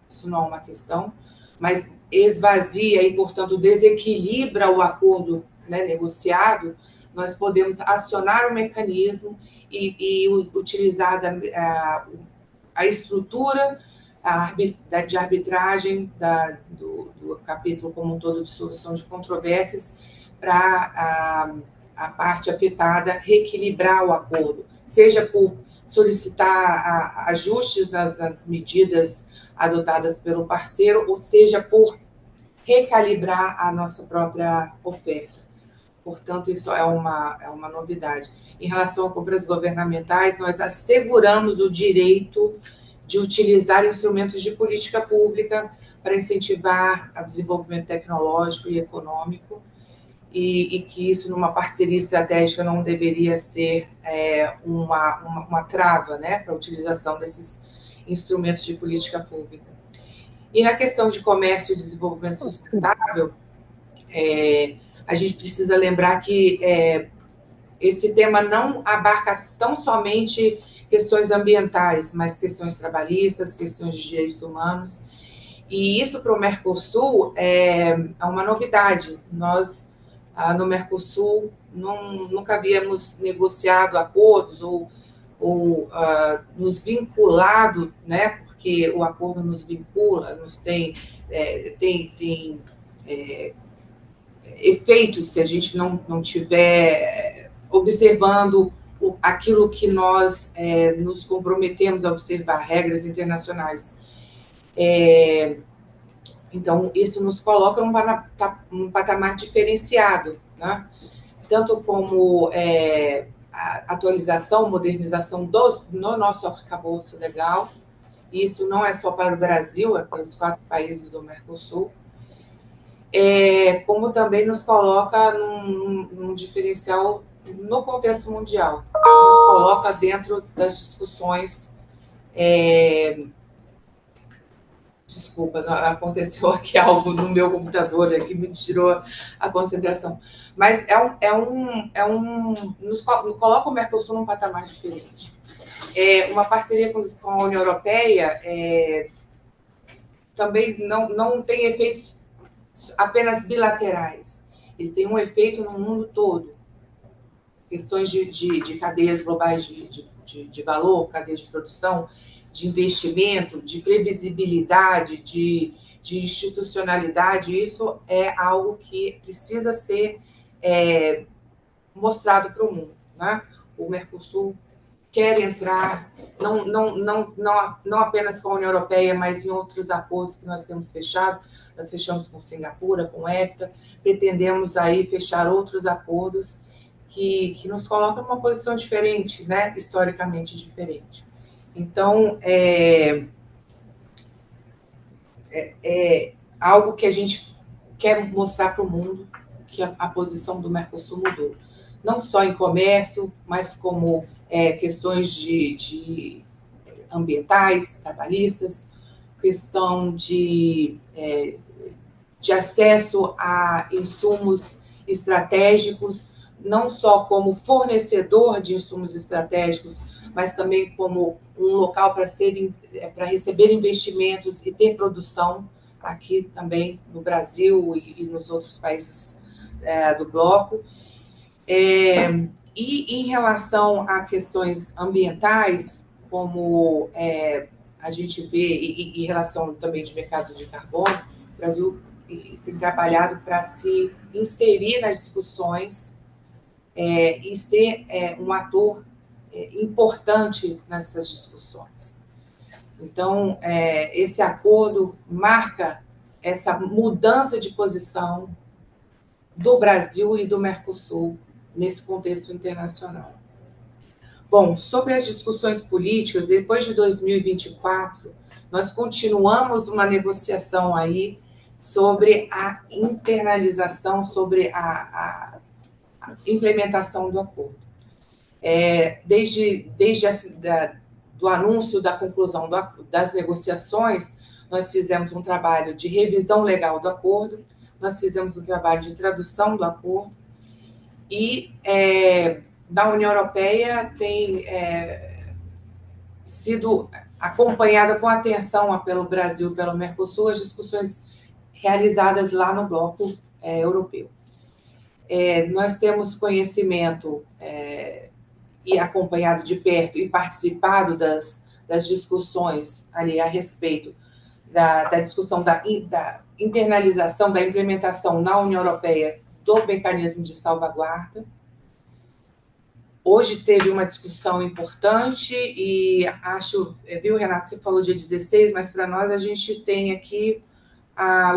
isso não é uma questão, mas esvazia e, portanto, desequilibra o acordo, né, negociado, nós podemos acionar o mecanismo e utilizar a estrutura de arbitragem do capítulo como um todo de solução de controvérsias para a parte afetada reequilibrar o acordo, seja por solicitar ajustes nas medidas adotadas pelo parceiro, ou seja, por recalibrar a nossa própria oferta. Portanto, isso é uma novidade. Em relação a compras governamentais, nós asseguramos o direito de utilizar instrumentos de política pública para incentivar o desenvolvimento tecnológico e econômico, e que isso, numa parceria estratégica, não deveria ser uma trava, né, para a utilização desses instrumentos de política pública. E na questão de comércio e desenvolvimento sustentável, a gente precisa lembrar que esse tema não abarca tão somente questões ambientais, mas questões trabalhistas, questões de direitos humanos. E isso para o Mercosul é uma novidade. Nós, no Mercosul, nunca havíamos negociado acordos ou nos vinculado, né? Porque o acordo nos vincula, tem efeitos se a gente não tiver observando aquilo que nós nos comprometemos a observar, regras internacionais. Então, isso nos coloca num patamar diferenciado, né? Tanto como a atualização, modernização no nosso arcabouço legal. Isso não é só para o Brasil, é para os 4 países do Mercosul. Como também nos coloca num diferencial no contexto mundial. Nos coloca dentro das discussões. Desculpa, aconteceu aqui algo no meu computador que me tirou a concentração. Mas nos coloca o Mercosul num patamar diferente. Uma parceria com a União Europeia também não tem efeitos apenas bilaterais. Ele tem um efeito no mundo todo. Questões de cadeias globais de valor, cadeias de produção, de investimento, de previsibilidade, de institucionalidade, isso é algo que precisa ser mostrado para o mundo, né? O Mercosul quer entrar, não apenas com a União Europeia, mas em outros acordos que nós temos fechado. Nós fechamos com Singapura, com EFTA, pretendemos aí fechar outros acordos que nos colocam numa posição diferente, né? Historicamente diferente. Então, algo que a gente quer mostrar para o mundo, que a posição do Mercosul mudou. Não só em comércio, mas como questões de ambientais, trabalhistas, questão de acesso a insumos estratégicos, não só como fornecedor de insumos estratégicos, mas também como um local para receber investimentos e ter produção aqui também no Brasil e nos outros países do bloco. E em relação a questões ambientais, como a gente vê, e em relação também de mercado de carbono, o Brasil tem trabalhado para se inserir nas discussões e ser um ator importante nessas discussões. Então, esse acordo marca essa mudança de posição do Brasil e do Mercosul nesse contexto internacional. Bom, sobre as discussões políticas, depois de 2024, nós continuamos uma negociação aí sobre a internalização, sobre a implementação do acordo. Desde do anúncio da conclusão das negociações, nós fizemos um trabalho de revisão legal do acordo, nós fizemos um trabalho de tradução do acordo, e na União Europeia tem sido acompanhada com atenção pelo Brasil e pelo Mercosul as discussões realizadas lá no bloco europeu. Nós temos conhecimento e acompanhado de perto e participado das discussões ali a respeito da discussão da internalização, da implementação na União Europeia do mecanismo de salvaguarda. Hoje teve uma discussão importante e viu, Renato, você falou dia 16, mas para nós a gente tem aqui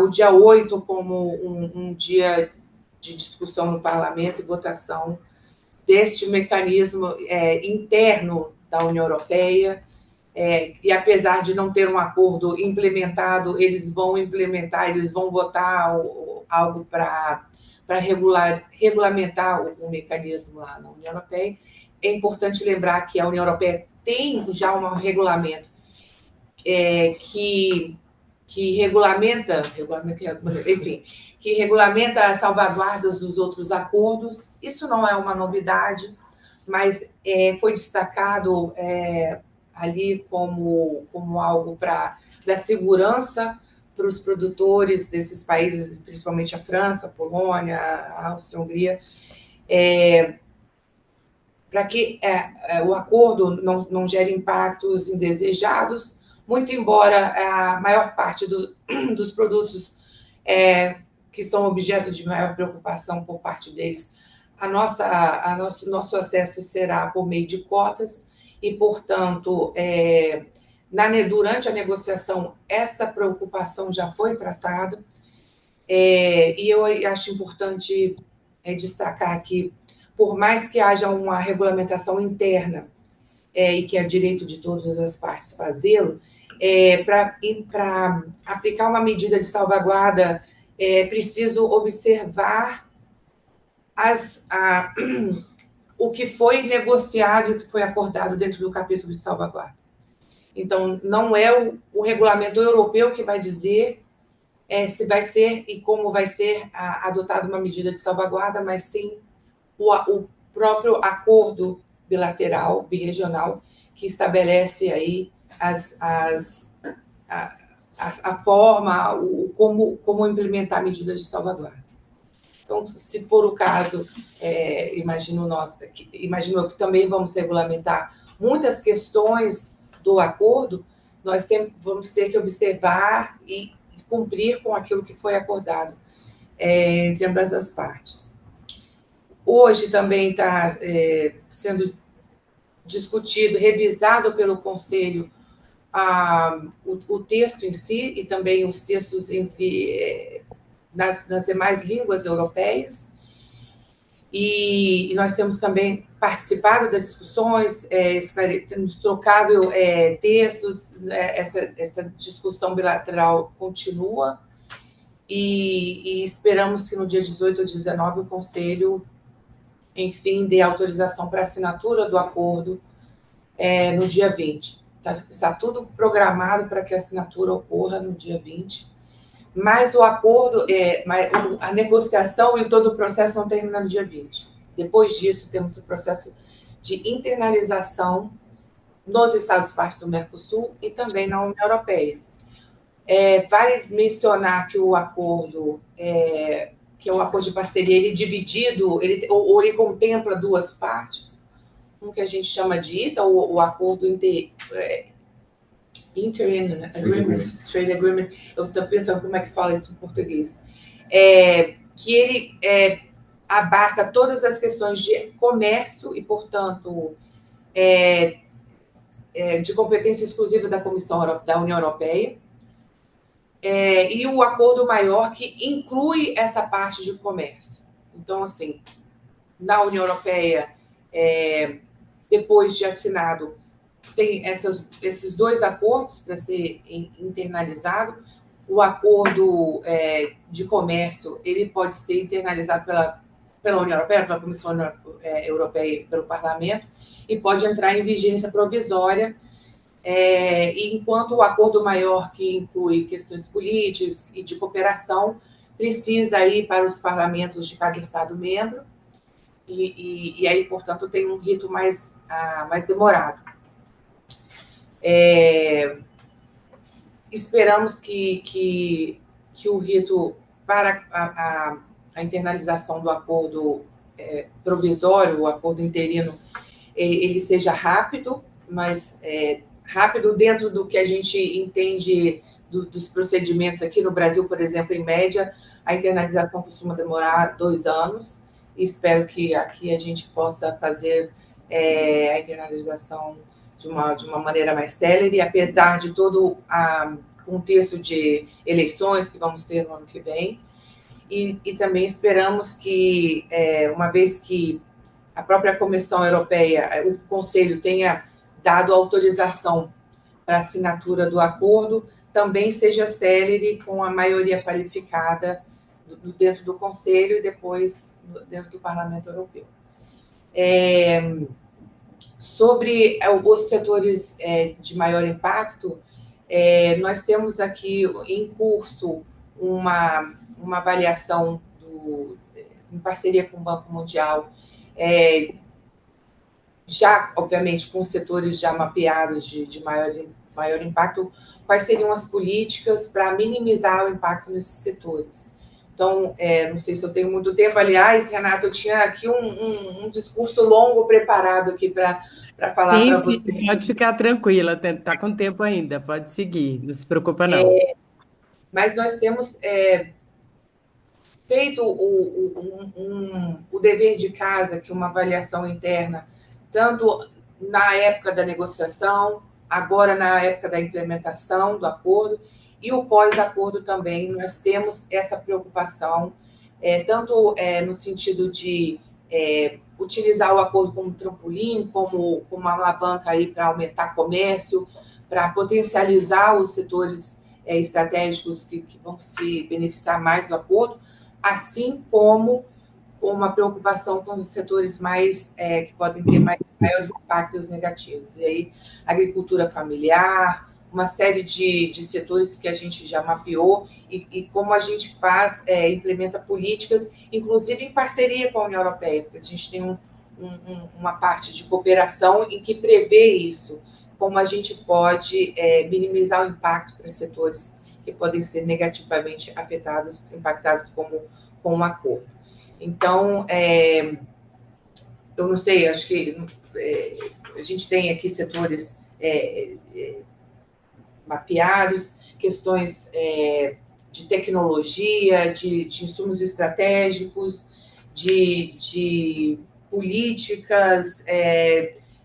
o dia 8 como um dia de discussão no parlamento e votação deste mecanismo interno da União Europeia, e apesar de não ter um acordo implementado, eles vão implementar, eles vão votar algo para regulamentar o mecanismo lá na União Europeia. É importante lembrar que a União Europeia tem já um regulamento que regulamenta, enfim, que regulamenta as salvaguardas dos outros acordos. Isso não é uma novidade, mas foi destacado ali como algo da segurança para os produtores desses países, principalmente a França, a Polônia, a Áustria, a Hungria, para que o acordo não gere impactos indesejados, muito embora a maior parte dos produtos que são objeto de maior preocupação por parte deles, nosso acesso será por meio de cotas e, portanto, durante a negociação, essa preocupação já foi tratada. E eu acho importante destacar que, por mais que haja uma regulamentação interna e que é direito de todas as partes fazê-lo, para aplicar uma medida de salvaguarda, é preciso observar o que foi negociado e o que foi acordado dentro do capítulo de salvaguarda. Então, não é o regulamento europeu que vai dizer se vai ser e como vai ser adotada uma medida de salvaguarda, mas sim o próprio acordo bilateral, birregional, que estabelece aí a forma, como implementar medidas de salvaguarda. Então, se for o caso, imagino que também vamos regulamentar muitas questões do acordo, vamos ter que observar e cumprir com aquilo que foi acordado entre ambas as partes. Hoje também está sendo discutido, revisado pelo Conselho, o texto em si e também os textos nas demais línguas europeias. E nós temos também participado das discussões, temos trocado textos, essa discussão bilateral continua, e esperamos que no dia 18 ou 19 o Conselho, enfim, dê autorização para assinatura do acordo no dia 20. Está tudo programado para que a assinatura ocorra no dia 20, mas o acordo, a negociação e todo o processo não termina no dia 20. Depois disso, temos o processo de internalização nos Estados-partes do Mercosul e também na União Europeia. Vale mencionar que o acordo, que é um acordo de parceria, ele é dividido, ele contempla duas partes, um que a gente chama de ITA, o acordo Trade Agreement, eu estou pensando como é que fala isso em português, que ele abarca todas as questões de comércio e, portanto, de competência exclusiva da da União Europeia, e o acordo maior que inclui essa parte de comércio. Então, assim, na União Europeia, depois de assinado, tem esses dois acordos para ser internalizado. O acordo de comércio, ele pode ser internalizado pela União Europeia, pela Comissão Europeia e pelo Parlamento, e pode entrar em vigência provisória, enquanto o acordo maior, que inclui questões políticas e de cooperação, precisa ir para os parlamentos de cada Estado-membro, e aí, portanto, tem um rito mais demorado. Esperamos que o rito para a internalização do acordo provisório, o acordo interino, ele seja rápido, mas rápido dentro do que a gente entende dos procedimentos aqui no Brasil, por exemplo, em média, a internalização costuma demorar 2 anos. Espero que aqui a gente possa fazer a internalização de uma maneira mais célere, apesar de todo o contexto de eleições que vamos ter no ano que vem. E também esperamos que, uma vez que a própria Comissão Europeia, o Conselho, tenha dado autorização para a assinatura do acordo, também seja célere com a maioria qualificada dentro do Conselho e depois dentro do Parlamento Europeu. Sobre os setores de maior impacto, nós temos aqui em curso uma avaliação em parceria com o Banco Mundial, já, obviamente, com setores já mapeados de maior impacto, quais seriam as políticas para minimizar o impacto nesses setores. Então, não sei se eu tenho muito tempo. Aliás, Renata, eu tinha aqui um discurso longo preparado aqui para falar para você. Sim, pode ficar tranquila, está com tempo ainda, pode seguir, não se preocupa não. Mas nós temos feito o dever de casa, que é uma avaliação interna, tanto na época da negociação, agora na época da implementação do acordo, e o pós-acordo também. Nós temos essa preocupação, tanto no sentido de utilizar o acordo como trampolim, como uma alavanca aí para aumentar comércio, para potencializar os setores estratégicos que vão se beneficiar mais do acordo, assim como uma preocupação com os setores que podem ter maiores impactos negativos. E aí, agricultura familiar, uma série de setores que a gente já mapeou, e como a gente implementa políticas, inclusive em parceria com a União Europeia, porque a gente tem uma parte de cooperação em que prevê isso, como a gente pode minimizar o impacto para setores que podem ser negativamente impactados com um acordo. Então, eu não sei, acho que a gente tem aqui setores mapeados, questões de tecnologia, de insumos estratégicos, de políticas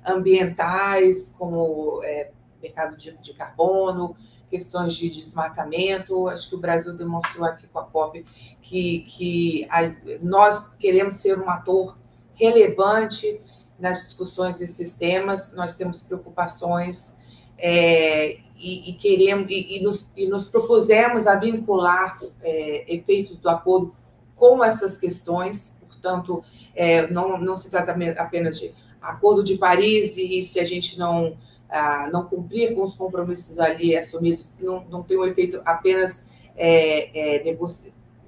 ambientais, como mercado de carbono, questões de desmatamento. Acho que o Brasil demonstrou aqui com a COP que nós queremos ser um ator relevante nas discussões desses temas. Nós temos preocupações e queremos e nos propusemos a vincular efeitos do acordo com essas questões. Portanto, não se trata apenas de Acordo de Paris, e se a gente não cumprir com os compromissos ali assumidos, não tem um efeito apenas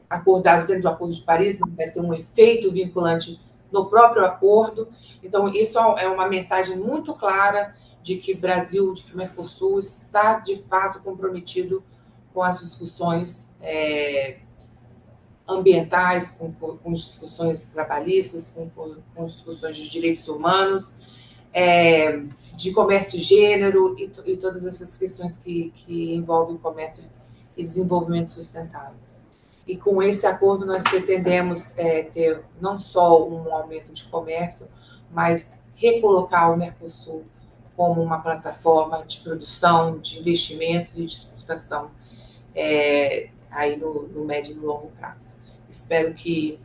acordados dentro do Acordo de Paris, mas vai ter um efeito vinculante no próprio acordo. Então, isso é uma mensagem muito clara de que o Brasil, de que o Mercosul está, de fato, comprometido com as discussões ambientais, com discussões trabalhistas, com discussões de direitos humanos, de comércio e gênero e todas essas questões que envolvem comércio e desenvolvimento sustentável. E com esse acordo nós pretendemos ter não só um aumento de comércio, mas recolocar o Mercosul como uma plataforma de produção, de investimentos e de exportação aí no médio e no longo prazo. Espero que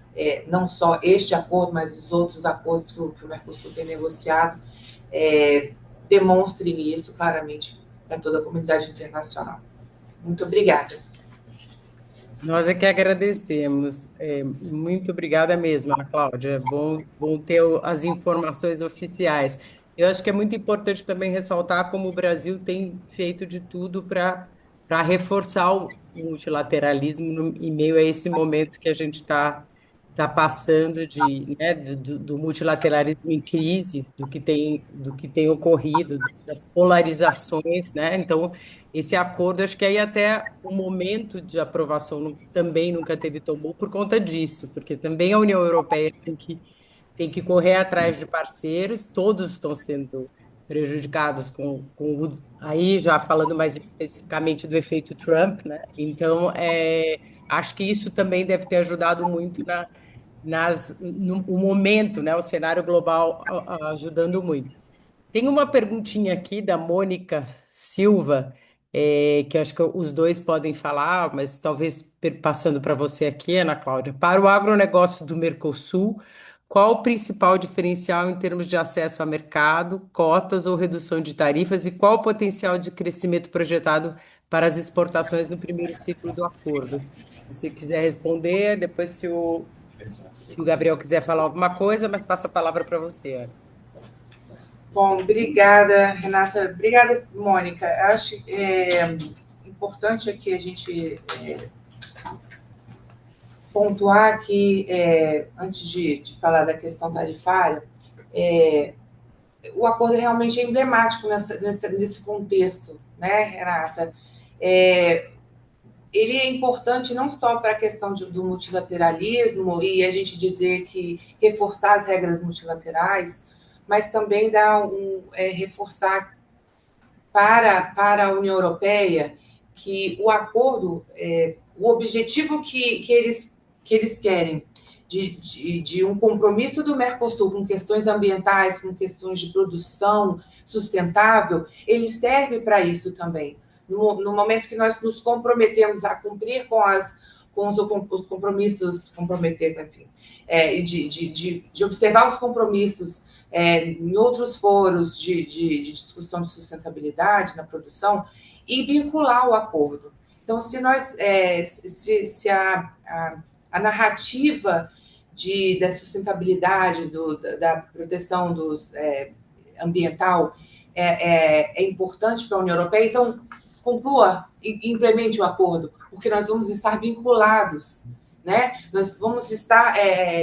não só este acordo, mas os outros acordos que o Mercosul tem negociado demonstrem isso claramente para toda a comunidade internacional. Muito obrigada. Nós é que agradecemos. Muito obrigada mesmo, Ana Cláudia. É bom ter as informações oficiais. Eu acho que é muito importante também ressaltar como o Brasil tem feito de tudo para reforçar o multilateralismo em meio a esse momento que a gente está passando né, do multilateralismo em crise, do que tem ocorrido, das polarizações, né? Então, esse acordo, acho que aí até o momento de aprovação também nunca teve tão bom por conta disso, porque também a União Europeia tem que correr atrás de parceiros, todos estão sendo prejudicados aí já falando mais especificamente do efeito Trump, né? Então, acho que isso também deve ter ajudado muito no momento, né? O cenário global ajudando muito. Tem uma perguntinha aqui da Mônica Silva, que eu acho que os dois podem falar, mas talvez passando para você aqui, Ana Cláudia. Para o agronegócio do Mercosul, qual o principal diferencial em termos de acesso a mercado, cotas ou redução de tarifas, e qual o potencial de crescimento projetado para as exportações no primeiro ciclo do acordo? Se você quiser responder, depois se o Gabriel quiser falar alguma coisa, mas passo a palavra para você, Ana. Bom, obrigada, Renata. Obrigada, Mônica. Acho importante aqui a gente pontuar que, antes de falar da questão tarifária, o acordo realmente é emblemático nesse contexto, né, Renata? Ele é importante não só para a questão do multilateralismo e a gente dizer que reforçar as regras multilaterais, mas também reforçar para a União Europeia que o acordo, o objetivo que eles querem de um compromisso do Mercosul com questões ambientais, com questões de produção sustentável, ele serve para isso também. No momento que nós nos comprometemos a cumprir com os compromissos, enfim, de observar os compromissos em outros foros de discussão de sustentabilidade na produção e vincular o acordo. Então, se a narrativa da sustentabilidade, da proteção ambiental é importante para a União Europeia, então conclua e implemente o acordo, porque nós vamos estar vinculados, né? Nós vamos estar,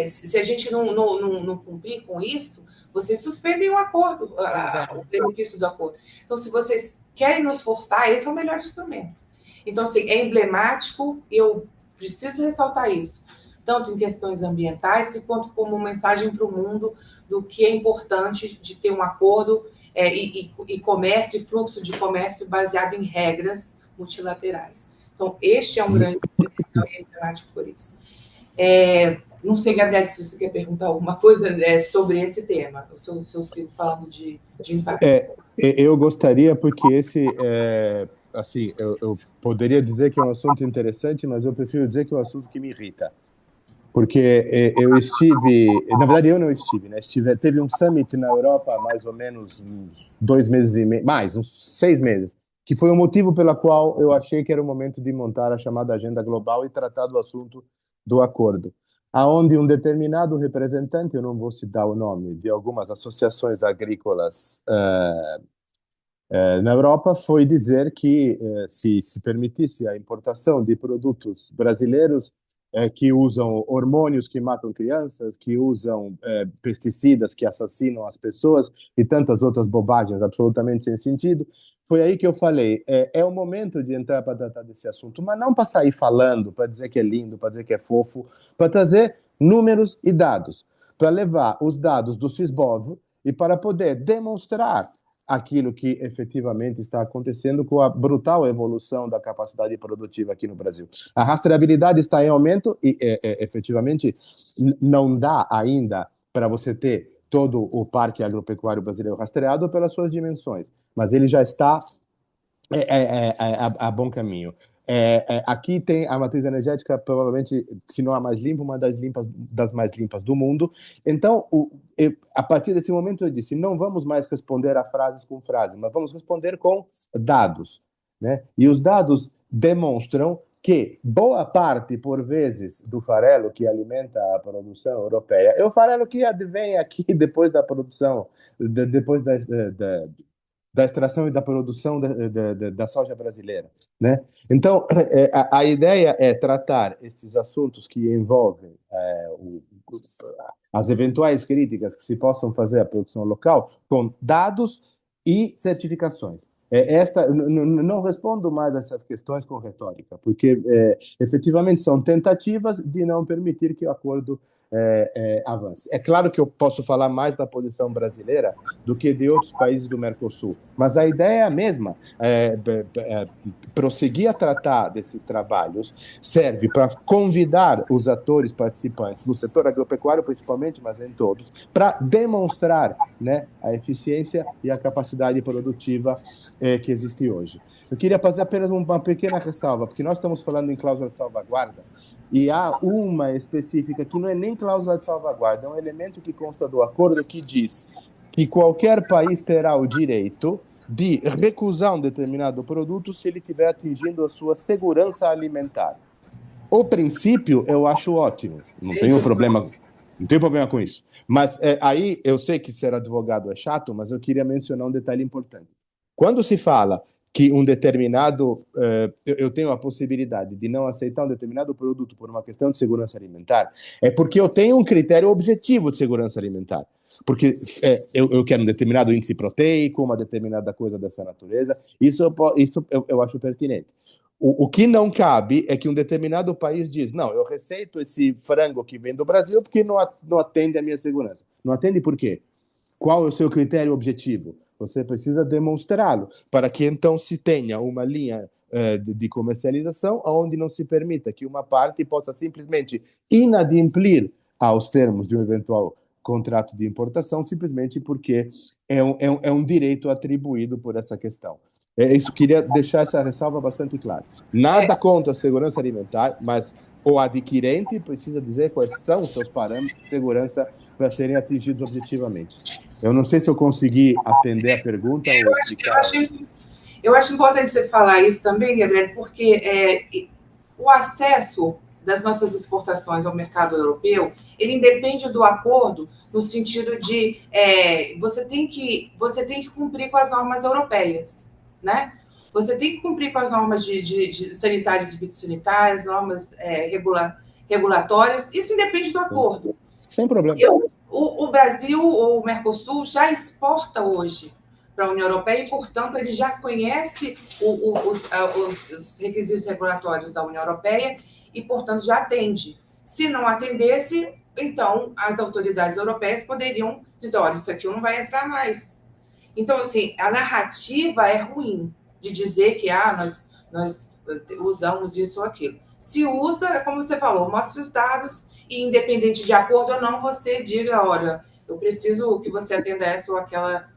se a gente não cumprir com isso, vocês suspendem o acordo, o benefício do acordo. Então, se vocês querem nos forçar, esse é o melhor instrumento. Então, assim, é emblemático e eu preciso ressaltar isso, tanto em questões ambientais, quanto como mensagem para o mundo do que é importante de ter um acordo e comércio e fluxo de comércio baseado em regras multilaterais. Então, este é um grande diferencial e é emblemático por isso. Não sei, Gabriel, se você quer perguntar alguma coisa sobre esse tema, se eu sigo falando de impacto. Eu gostaria, porque esse, assim, eu poderia dizer que é um assunto interessante, mas eu prefiro dizer que é um assunto que me irrita. Porque eu estive, na verdade eu não estive, né? Teve um summit na Europa há mais ou menos uns 2 meses e meio, mais, uns 6 meses, que foi o motivo pelo qual eu achei que era o momento de montar a chamada Agenda Global e tratar do assunto do acordo, aonde um determinado representante, eu não vou citar o nome, de algumas associações agrícolas na Europa, foi dizer que se permitisse a importação de produtos brasileiros que usam hormônios que matam crianças, que usam pesticidas que assassinam as pessoas e tantas outras bobagens absolutamente sem sentido, foi aí que eu falei, é o momento de entrar para tratar desse assunto, mas não para sair falando, para dizer que é lindo, para dizer que é fofo, para trazer números e dados, para levar os dados do Swissbov e para poder demonstrar aquilo que efetivamente está acontecendo com a brutal evolução da capacidade produtiva aqui no Brasil. A rastreabilidade está em aumento e, efetivamente, não dá ainda para você ter todo o parque agropecuário brasileiro rastreado pelas suas dimensões, mas ele já está a bom caminho. Aqui tem a matriz energética, provavelmente, se não a mais limpa, uma das mais limpas do mundo. Então, a partir desse momento, eu disse, não vamos mais responder a frases com frases, mas vamos responder com dados, né? E os dados demonstram que boa parte, por vezes, do farelo que alimenta a produção europeia é o farelo que advém aqui depois da produção, depois da extração e da produção da soja brasileira, né? Então, a ideia é tratar estes assuntos que envolvem as eventuais críticas que se possam fazer à produção local com dados e certificações. Não respondo mais a essas questões com retórica, porque efetivamente são tentativas de não permitir que o acordo avance. É claro que eu posso falar mais da posição brasileira do que de outros países do Mercosul, mas a ideia é a mesma. Prosseguir a tratar desses trabalhos serve para convidar os atores participantes, no setor agropecuário principalmente, mas em todos, para demonstrar, né, a eficiência e a capacidade produtiva que existe hoje. Eu queria fazer apenas uma pequena ressalva, porque nós estamos falando em cláusula de salvaguarda, e há uma específica que não é nem cláusula de salvaguarda, é um elemento que consta do acordo que diz que qualquer país terá o direito de recusar um determinado produto se ele estiver atingindo a sua segurança alimentar. O princípio eu acho ótimo, não tenho problema com isso. Mas aí eu sei que ser advogado é chato, mas eu queria mencionar um detalhe importante. Quando se fala que um determinado, eu tenho a possibilidade de não aceitar um determinado produto por uma questão de segurança alimentar, é porque eu tenho um critério objetivo de segurança alimentar. Porque eu quero um determinado índice proteico, uma determinada coisa dessa natureza, isso eu acho pertinente. O que não cabe é que um determinado país diz, não, eu receito esse frango que vem do Brasil porque não atende à minha segurança. Não atende por quê? Qual é o seu critério objetivo? Você precisa demonstrá-lo, para que então se tenha uma linha de comercialização onde não se permita que uma parte possa simplesmente inadimplir aos termos de um eventual contrato de importação, simplesmente porque é um direito atribuído por essa questão. Isso, queria deixar essa ressalva bastante clara. Nada contra a segurança alimentar, mas o adquirente precisa dizer quais são os seus parâmetros de segurança para serem atingidos objetivamente. Eu não sei se eu consegui atender a pergunta ou explicar. Eu acho importante você falar isso também, Gabriel, porque o acesso das nossas exportações ao mercado europeu, ele independe do acordo no sentido de você tem que cumprir com as normas europeias, né? Você tem que cumprir com as normas de sanitárias e fitossanitárias, normas regulatórias, isso independe do acordo. Sem problema. O Brasil, ou o Mercosul, já exporta hoje para a União Europeia e, portanto, ele já conhece os requisitos regulatórios da União Europeia e, portanto, já atende. Se não atendesse, então as autoridades europeias poderiam dizer, olha, isso aqui não vai entrar mais. Então, assim, a narrativa é ruim de dizer que nós usamos isso ou aquilo. Se usa, é como você falou, mostra os dados e, independente de acordo ou não, você diga, olha, eu preciso que você atenda essa ou aquela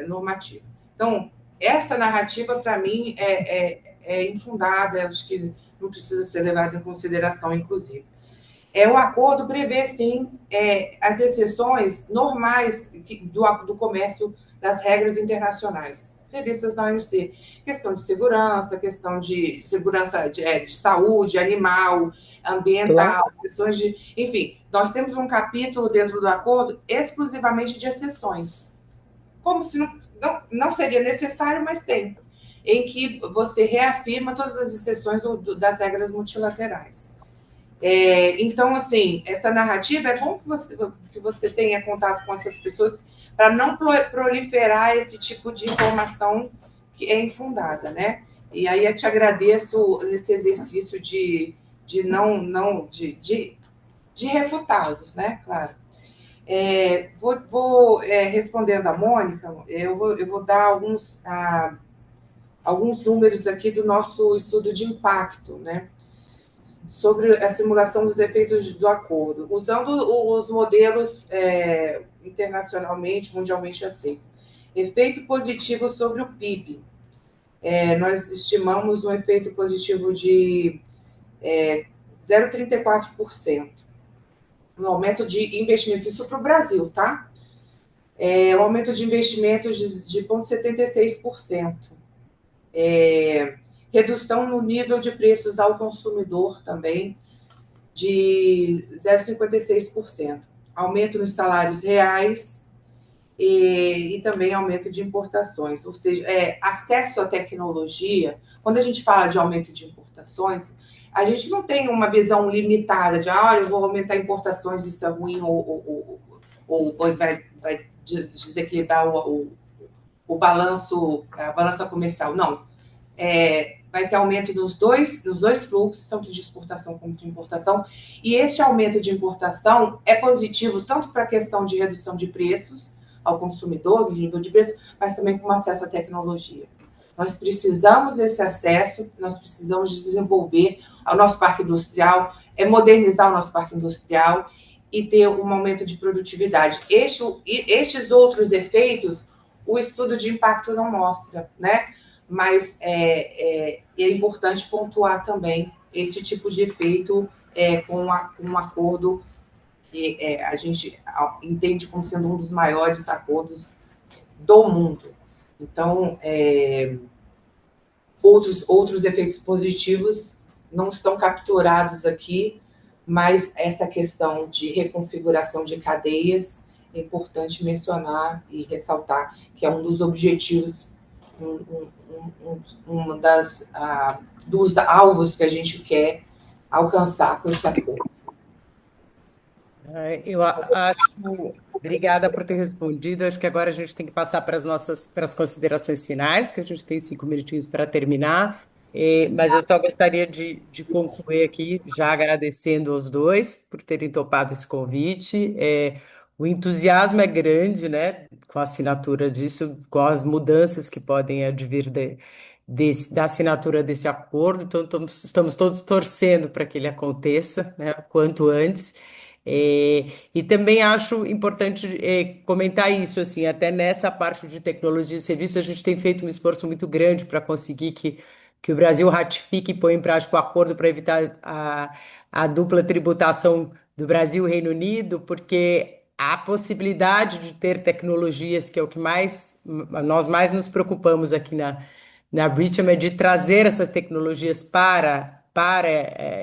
normativa. Então, essa narrativa, para mim, é infundada, acho que não precisa ser levada em consideração, inclusive. O acordo prevê, sim, as exceções normais do comércio das regras internacionais previstas na OMC. Questão de segurança de saúde, animal, ambiental, Claro. questões de... Enfim, nós temos um capítulo dentro do acordo exclusivamente de exceções. Como se não seria necessário, mas tem, em que você reafirma todas as exceções das regras multilaterais. Então, assim, essa narrativa é bom que você tenha contato com essas pessoas para não proliferar esse tipo de informação que é infundada, né? E aí eu te agradeço esse exercício de refutá-los, né? Claro. Respondendo a Mônica, eu vou dar alguns números aqui do nosso estudo de impacto, né? Sobre a simulação dos efeitos do acordo, usando os modelos internacionalmente, mundialmente aceitos. Efeito positivo sobre o PIB. Nós estimamos um efeito positivo de 0,34%. Um aumento de investimentos, isso para o Brasil, tá? Um aumento de investimentos de 0,76%. Redução no nível de preços ao consumidor também, de 0,56%. Aumento nos salários reais e também aumento de importações. Ou seja, acesso à tecnologia. Quando a gente fala de aumento de importações, a gente não tem uma visão limitada de, olha, eu vou aumentar importações, isso é ruim, ou vai desequilibrar a balança comercial. Não. Vai ter aumento nos dois fluxos, tanto de exportação como de importação, e esse aumento de importação é positivo tanto para a questão de redução de preços ao consumidor, de nível de preço, mas também com acesso à tecnologia. Nós precisamos desse acesso, nós precisamos desenvolver o nosso parque industrial, modernizar o nosso parque industrial e ter um aumento de produtividade. Estes outros efeitos, o estudo de impacto não mostra, né? Mas é importante pontuar também esse tipo de efeito com um acordo que a gente entende como sendo um dos maiores acordos do mundo. Então, outros efeitos positivos não estão capturados aqui, mas essa questão de reconfiguração de cadeias é importante mencionar e ressaltar que é um dos objetivos, dos alvos que a gente quer alcançar com esse acordo. Eu acho. Obrigada por ter respondido. Acho que agora a gente tem que passar para as considerações finais, que a gente tem 5 minutinhos para terminar. Mas eu só gostaria de concluir aqui, já agradecendo aos dois por terem topado esse convite. O entusiasmo é grande, né, com a assinatura disso, com as mudanças que podem advir da assinatura desse acordo. Então, estamos todos torcendo para que ele aconteça, né, quanto antes. E também acho importante comentar isso, assim, até nessa parte de tecnologia e serviços, a gente tem feito um esforço muito grande para conseguir que o Brasil ratifique e ponha em prática o acordo para evitar a dupla tributação do Brasil e Reino Unido, porque a possibilidade de ter tecnologias, que é o que nós mais nos preocupamos aqui na Britam, é de trazer essas tecnologias para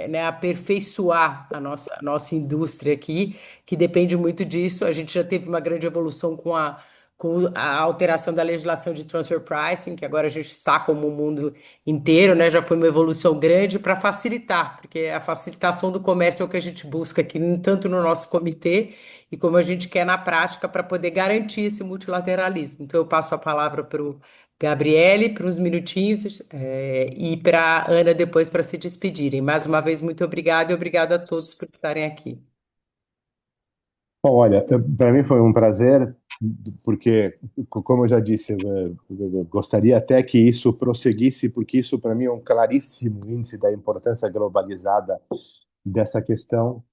né, aperfeiçoar a nossa indústria aqui, que depende muito disso. A gente já teve uma grande evolução com a alteração da legislação de transfer pricing, que agora a gente está como o mundo inteiro, né? Já foi uma evolução grande para facilitar, porque a facilitação do comércio é o que a gente busca aqui, tanto no nosso comitê, e como a gente quer na prática para poder garantir esse multilateralismo. Então, eu passo a palavra para o Gabriele, por uns minutinhos, e para a Ana depois para se despedirem. Mais uma vez, muito obrigada e obrigada a todos por estarem aqui. Bom, olha, para mim foi um prazer porque, como eu já disse, eu gostaria até que isso prosseguisse, porque isso, para mim, é um claríssimo índice da importância globalizada dessa questão.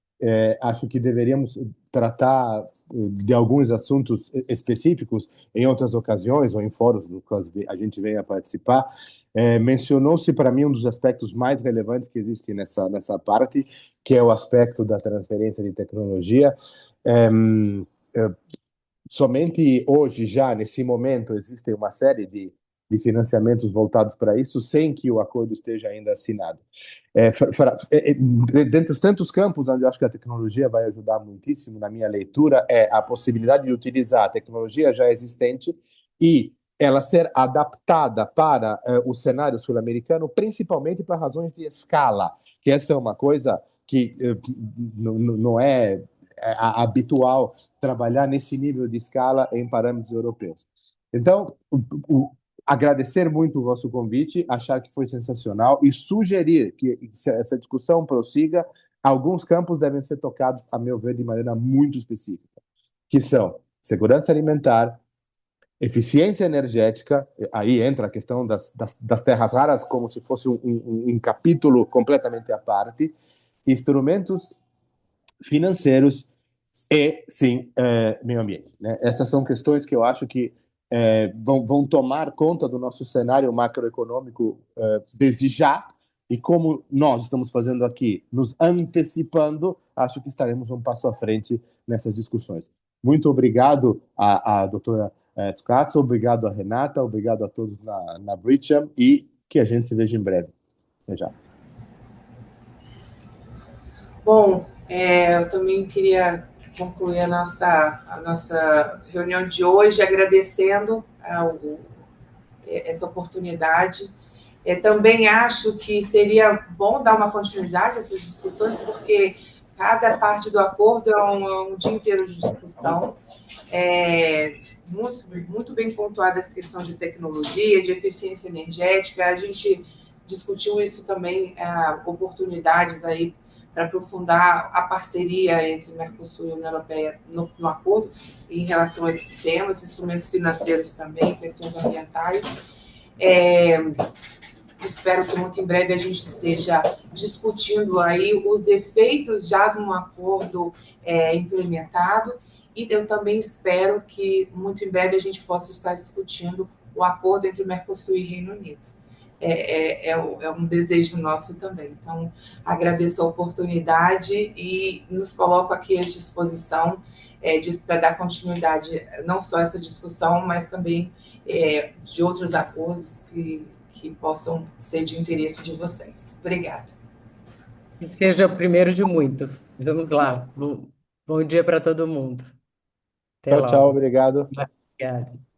Acho que deveríamos tratar de alguns assuntos específicos em outras ocasiões ou em fóruns no quais a gente venha a participar. Mencionou-se para mim um dos aspectos mais relevantes que existem nessa parte, que é o aspecto da transferência de tecnologia. É, Somente hoje, já nesse momento, existe uma série de financiamentos voltados para isso, sem que o acordo esteja ainda assinado. Dentre os tantos campos onde eu acho que a tecnologia vai ajudar muitíssimo, na minha leitura, é a possibilidade de utilizar a tecnologia já existente e ela ser adaptada para o cenário sul-americano, principalmente para razões de escala, que essa é uma coisa que não é habitual trabalhar nesse nível de escala em parâmetros europeus. Então, agradecer muito o vosso convite, achar que foi sensacional e sugerir que essa discussão prossiga. Alguns campos devem ser tocados, a meu ver, de maneira muito específica, que são segurança alimentar, eficiência energética, aí entra a questão das terras raras como se fosse um capítulo completamente à parte, instrumentos financeiros e, sim, meio ambiente. Né? Essas são questões que eu acho que vão tomar conta do nosso cenário macroeconômico desde já, e como nós estamos fazendo aqui, nos antecipando, acho que estaremos um passo à frente nessas discussões. Muito obrigado à doutora Tzukatso, obrigado a Renata, obrigado a todos na Bridgeham, e que a gente se veja em breve. Até já. Bom, eu também queria concluir a nossa reunião de hoje agradecendo essa oportunidade. Também acho que seria bom dar uma continuidade a essas discussões, porque cada parte do acordo é um dia inteiro de discussão. Muito bem pontuada essa questão de tecnologia, de eficiência energética. A gente discutiu isso também, oportunidades aí para aprofundar a parceria entre Mercosul e União Europeia no acordo em relação a esses temas, instrumentos financeiros também, questões ambientais. Espero que muito em breve a gente esteja discutindo aí os efeitos já de um acordo implementado, e eu também espero que muito em breve a gente possa estar discutindo o acordo entre Mercosul e Reino Unido. É um desejo nosso também. Então, agradeço a oportunidade e nos coloco aqui à disposição para dar continuidade, não só a essa discussão, mas também de outros acordos que possam ser de interesse de vocês. Obrigada. Que seja o primeiro de muitos. Vamos lá. Bom dia para todo mundo. Até Tchau, tchau, logo. obrigado. Obrigada.